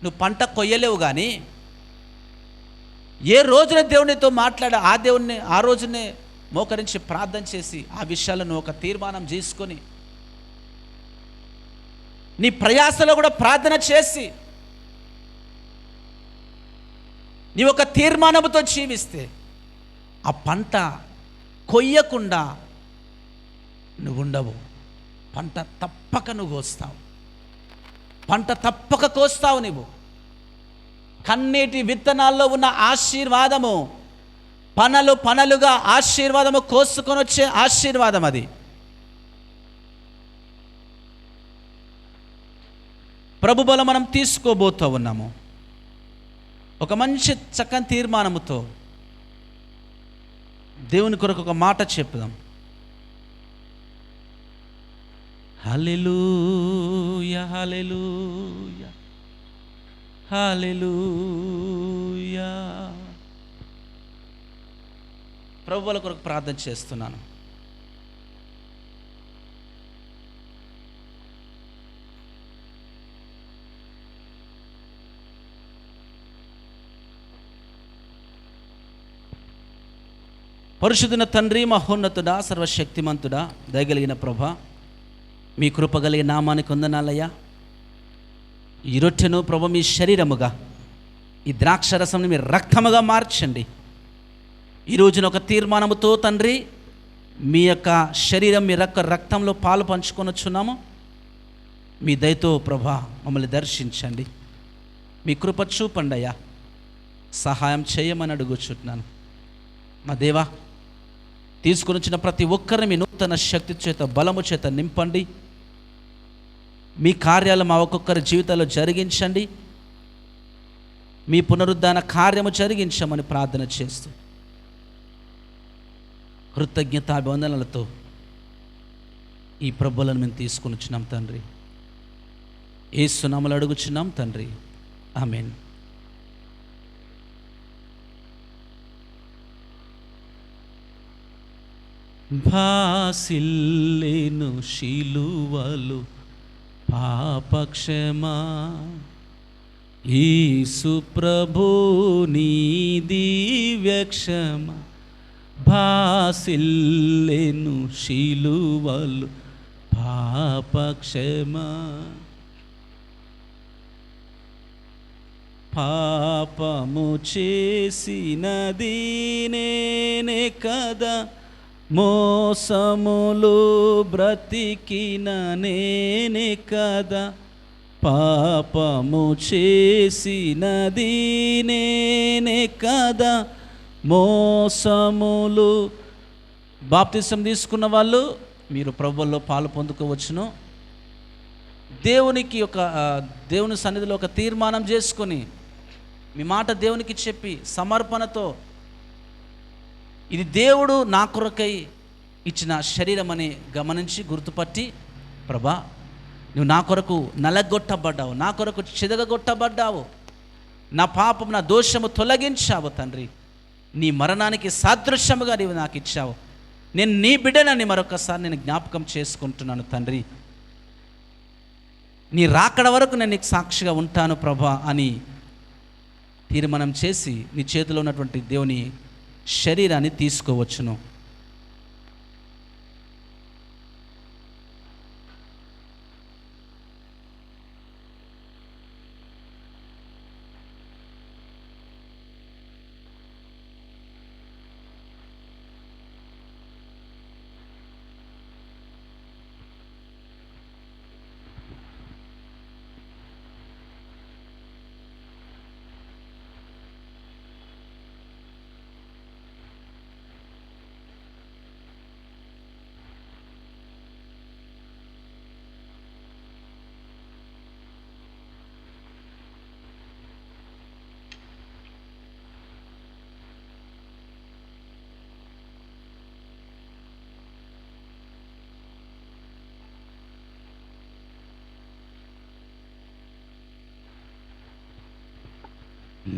నువ్వు పంట కొయ్యలేవు. కానీ ఏ రోజున దేవునితో మాట్లాడ ఆ రోజునే మోకరించి ప్రార్థన చేసి ఆ విషయాలను ఒక తీర్మానం చేసుకొని నీ ప్రయాసలో కూడా ప్రార్థన చేసి నీ ఒక తీర్మానంతో జీవిస్తే ఆ పంట కొయ్యకుండా నువ్వు ఉండవు. పంట తప్పక నువ్వు కోస్తావు, పంట తప్పక కోస్తావు. నువ్వు కన్నీటి విత్తనాల్లో ఉన్న ఆశీర్వాదము పనలుగా ఆశీర్వాదము కోసుకొని వచ్చే ఆశీర్వాదం అది. ప్రభు బలం మనం తీసుకోబోతూ ఉన్నాము. ఒక మంచి చక్కని తీర్మానముతో దేవుని కొరకు ఒక మాట చెప్పుదాం. హల్లెలూయా హల్లెలూయా హల్లెలూయా. ప్రభువుల కొరకు ప్రార్థన చేస్తున్నాను. పరిశుద్ధున తండ్రి, మహోన్నతుడా, సర్వశక్తిమంతుడా, దయగలిగిన ప్రభా, మీ కృప కలిగిన నామానికి వందనాలయ్యా. ఈ రొట్టెను ప్రభు మీ శరీరముగా, ఈ ద్రాక్షరసంని మీ రక్తముగా మార్చండి. ఈ రోజున ఒక తీర్మానముతో తండ్రి మీ యొక్క శరీరం మీ రక్తంలో పాలు పంచుకొనొచ్చున్నాము. మీ దయతో ప్రభా మమ్మల్ని దర్శించండి, మీ కృప చూపండి అయ్యా, సహాయం చేయమని అడుగుచున్నాను. మా దేవా, తీసుకుని వచ్చిన ప్రతి ఒక్కరిని మీ నూతన శక్తి చేత, బలము చేత నింపండి. మీ కార్యాలు మా ఒక్కొక్కరి జీవితాల్లో జరిగించండి. మీ పునరుద్ధాన కార్యము జరిగించమని ప్రార్థన చేస్తూ కృతజ్ఞతాభివందనలతో ఈ ప్రభువులను మేము తీసుకుని వచ్చినాం తండ్రి. యేసు నామములో అడుగుచున్నాం తండ్రి, ఆమేన్. భాసిల్లేను శిలువలు పాపక్షమా, యేసు ప్రభు నీ దివ్యక్షమా. భాసిల్లేను శిలువలు పాపక్షమా, పాపము చేసినది నేనే కదా, మోసములు బ్రతికిన నేనే కదా, పాపము చేసినది నేనే కదా, మోసములు. బాప్తిసం తీసుకున్న వాళ్ళు మీరు ప్రభువులో పాలు పొందుకోవచ్చును. దేవుని సన్నిధిలో ఒక తీర్మానం చేసుకొని మీ మాట దేవునికి చెప్పి సమర్పణతో, ఇది దేవుడు నా కొరకై ఇచ్చిన శరీరం అని గమనించి గుర్తుపట్టి, ప్రభా నువ్వు నా కొరకు నలగొట్టబడ్డావు, నా కొరకు చిదగొట్టబడ్డావు, నా పాపం నా దోషము తొలగించావు తండ్రి, నీ మరణానికి సాదృశ్యముగా నీవు నాకు ఇచ్చావు, నేను నీ బిడ్డనని మరొకసారి నేను జ్ఞాపకం చేసుకుంటున్నాను తండ్రి. నీ రాకడ వరకు నేను నీకు సాక్షిగా ఉంటాను ప్రభా అని తీర్మానం చేసి నీ చేతిలో ఉన్నటువంటి దేవుని శరీరాన్ని తీసుకోవచ్చును.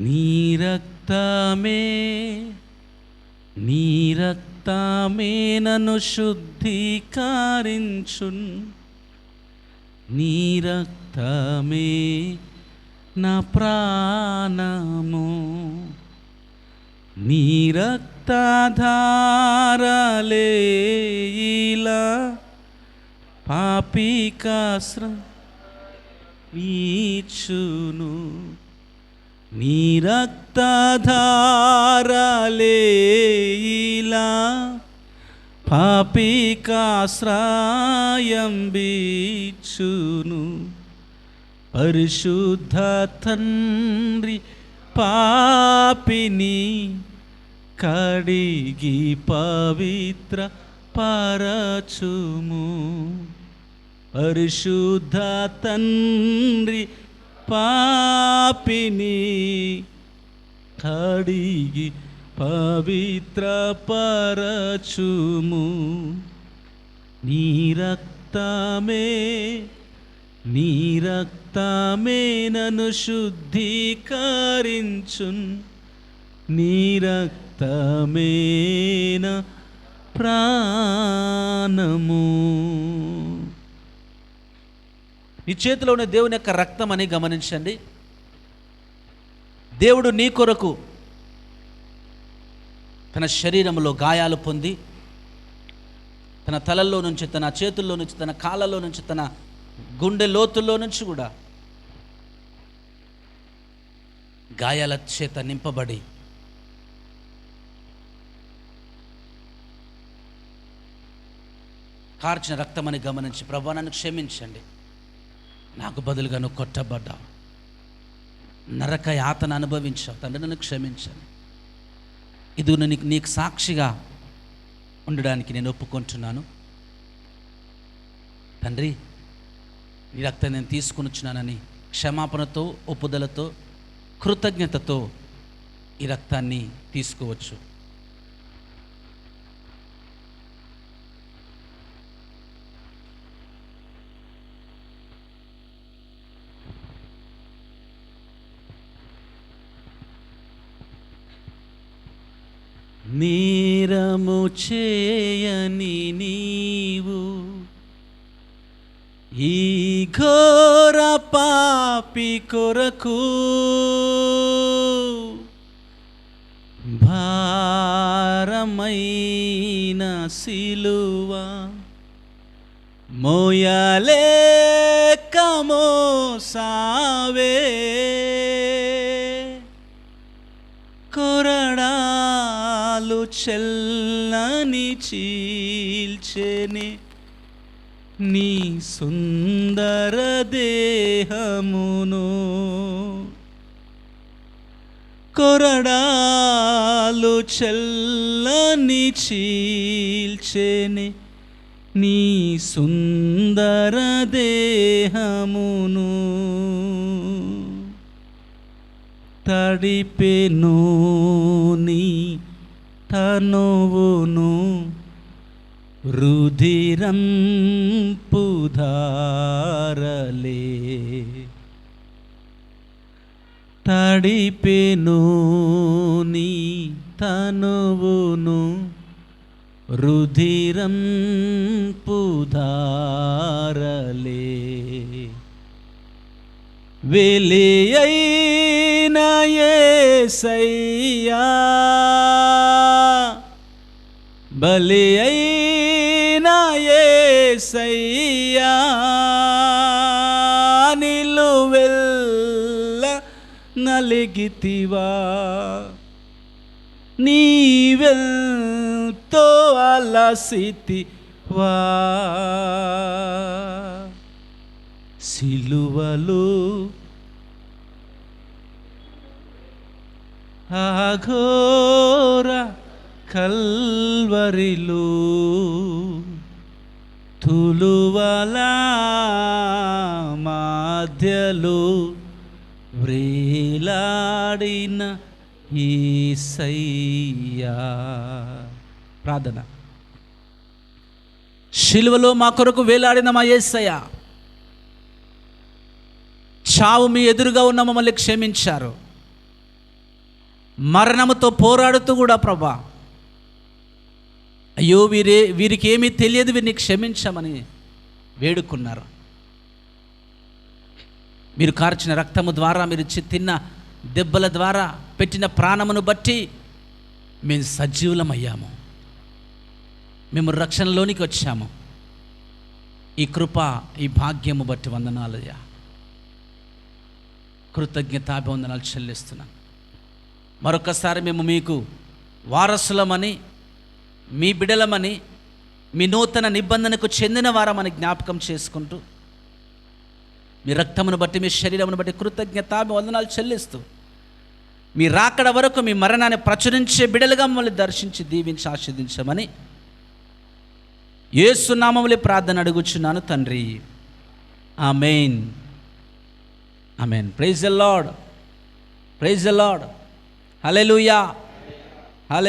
నీ రక్తమే నన్ను శుద్ధీకరించున్, నీ రక్తమే నా ప్రాణము, నీ రక్తధారలే ఇలా పాపికాశ్రయం నీచును, నీ రక్తధారలే ఇలా పాపికాశ్రయం బిచ్చును. పరిశుద్ధ తండ్రి పాపిని కడిగి పవిత్ర పరచుము. పరిశుద్ధ తండ్రి పాపిని కడిగి పవిత్ర పరచుము. నీ రక్తమే నన్ను శుద్ధీకరించున్. నీ రక్తమే నా ప్రాణము. నీ చేతిలో ఉన్న దేవుని యొక్క రక్తం అని గమనించండి. దేవుడు నీ కొరకు తన శరీరంలో గాయాలు పొంది, తన తలల్లో నుంచి, తన చేతుల్లో నుంచి, తన కాళ్ళలో నుంచి, తన గుండె లోతుల్లో నుంచి కూడా గాయాల చేత నింపబడి కార్చిన రక్తం అని గమనించి, ప్రభువా నన్ను క్షమించండి, నాకు బదులుగా నువ్వు కొట్టబడ్డావు, నరక యాతన అనుభవించావు తండ్రి, నన్ను క్షమించండి. ఇది నీకు సాక్షిగా ఉండడానికి నేను ఒప్పుకుంటున్నాను తండ్రి. నీ రక్తం నేను తీసుకుని వచ్చినానని క్షమాపణతో, ఒప్పుదలతో, కృతజ్ఞతతో ఈ రక్తాన్ని తీసుకోవచ్చు. నేరము చేయని నీవు ఈ ఘోర పాపి కొరకు భారమైన సిలువ మోయలేక మోసావే. కొరడాలు చెల్లని చీల్చెని నీ సుందర దేహమును. కొరడాలు చెల్లని చీల్చెని నీ సుందర దేహమును. తడిపెను నీ తనువును రుధిరంపు ధారలే. తడిపెను నీ తనువును రుధిరంపు ధారలే. వెలియైన యేసయ్యా, బలి అయిన యేసయ్యా, నిలువెల్ల నలిగితివా, నీవెంతో అలసితివా. సిలువలో అఘోర కల్వరిలో తులువల మధ్యలో వ్రేలాడిన యేసయ్యా. ప్రార్థన. శిలువలో మా కొరకు వేలాడిన మా యేసయ్యా, చావు మీ ఎదురుగా ఉన్న మమ్మల్ని క్షమించారు. మరణముతో పోరాడుతూ కూడా ప్రభా, అయ్యో వీరికి ఏమీ తెలియదు, వీరిని క్షమించమని వేడుకున్నారు. మీరు కార్చిన రక్తము ద్వారా, మీరు తిన్న దెబ్బల ద్వారా, పెట్టిన ప్రాణమును బట్టి మేము సజీవులమయ్యాము, మేము రక్షణలోనికి వచ్చాము. ఈ కృప, ఈ భాగ్యము బట్టి వందనాలయ్యా. కృతజ్ఞతాభివందనాలు చెల్లిస్తున్నాను. మరొకసారి మేము మీకు వారసులమని, మీ బిడలమని, మీ నూతన నిబంధనకు చెందిన వారమని జ్ఞాపకం చేసుకుంటూ, మీ రక్తమును బట్టి, మీ శరీరమును బట్టి కృతజ్ఞతాభివందనాలు చెల్లిస్తూ, మీ రాకడ వరకు మీ మరణాన్ని ప్రచురించే బిడలుగా మమ్మల్ని దర్శించి దీవించి ఆశీర్వదించమని యేసు నామములో ప్రార్థన అడుగుచున్నాను తండ్రి. Amen. Amen. Praise the lord. Praise the lord. Hallelujah.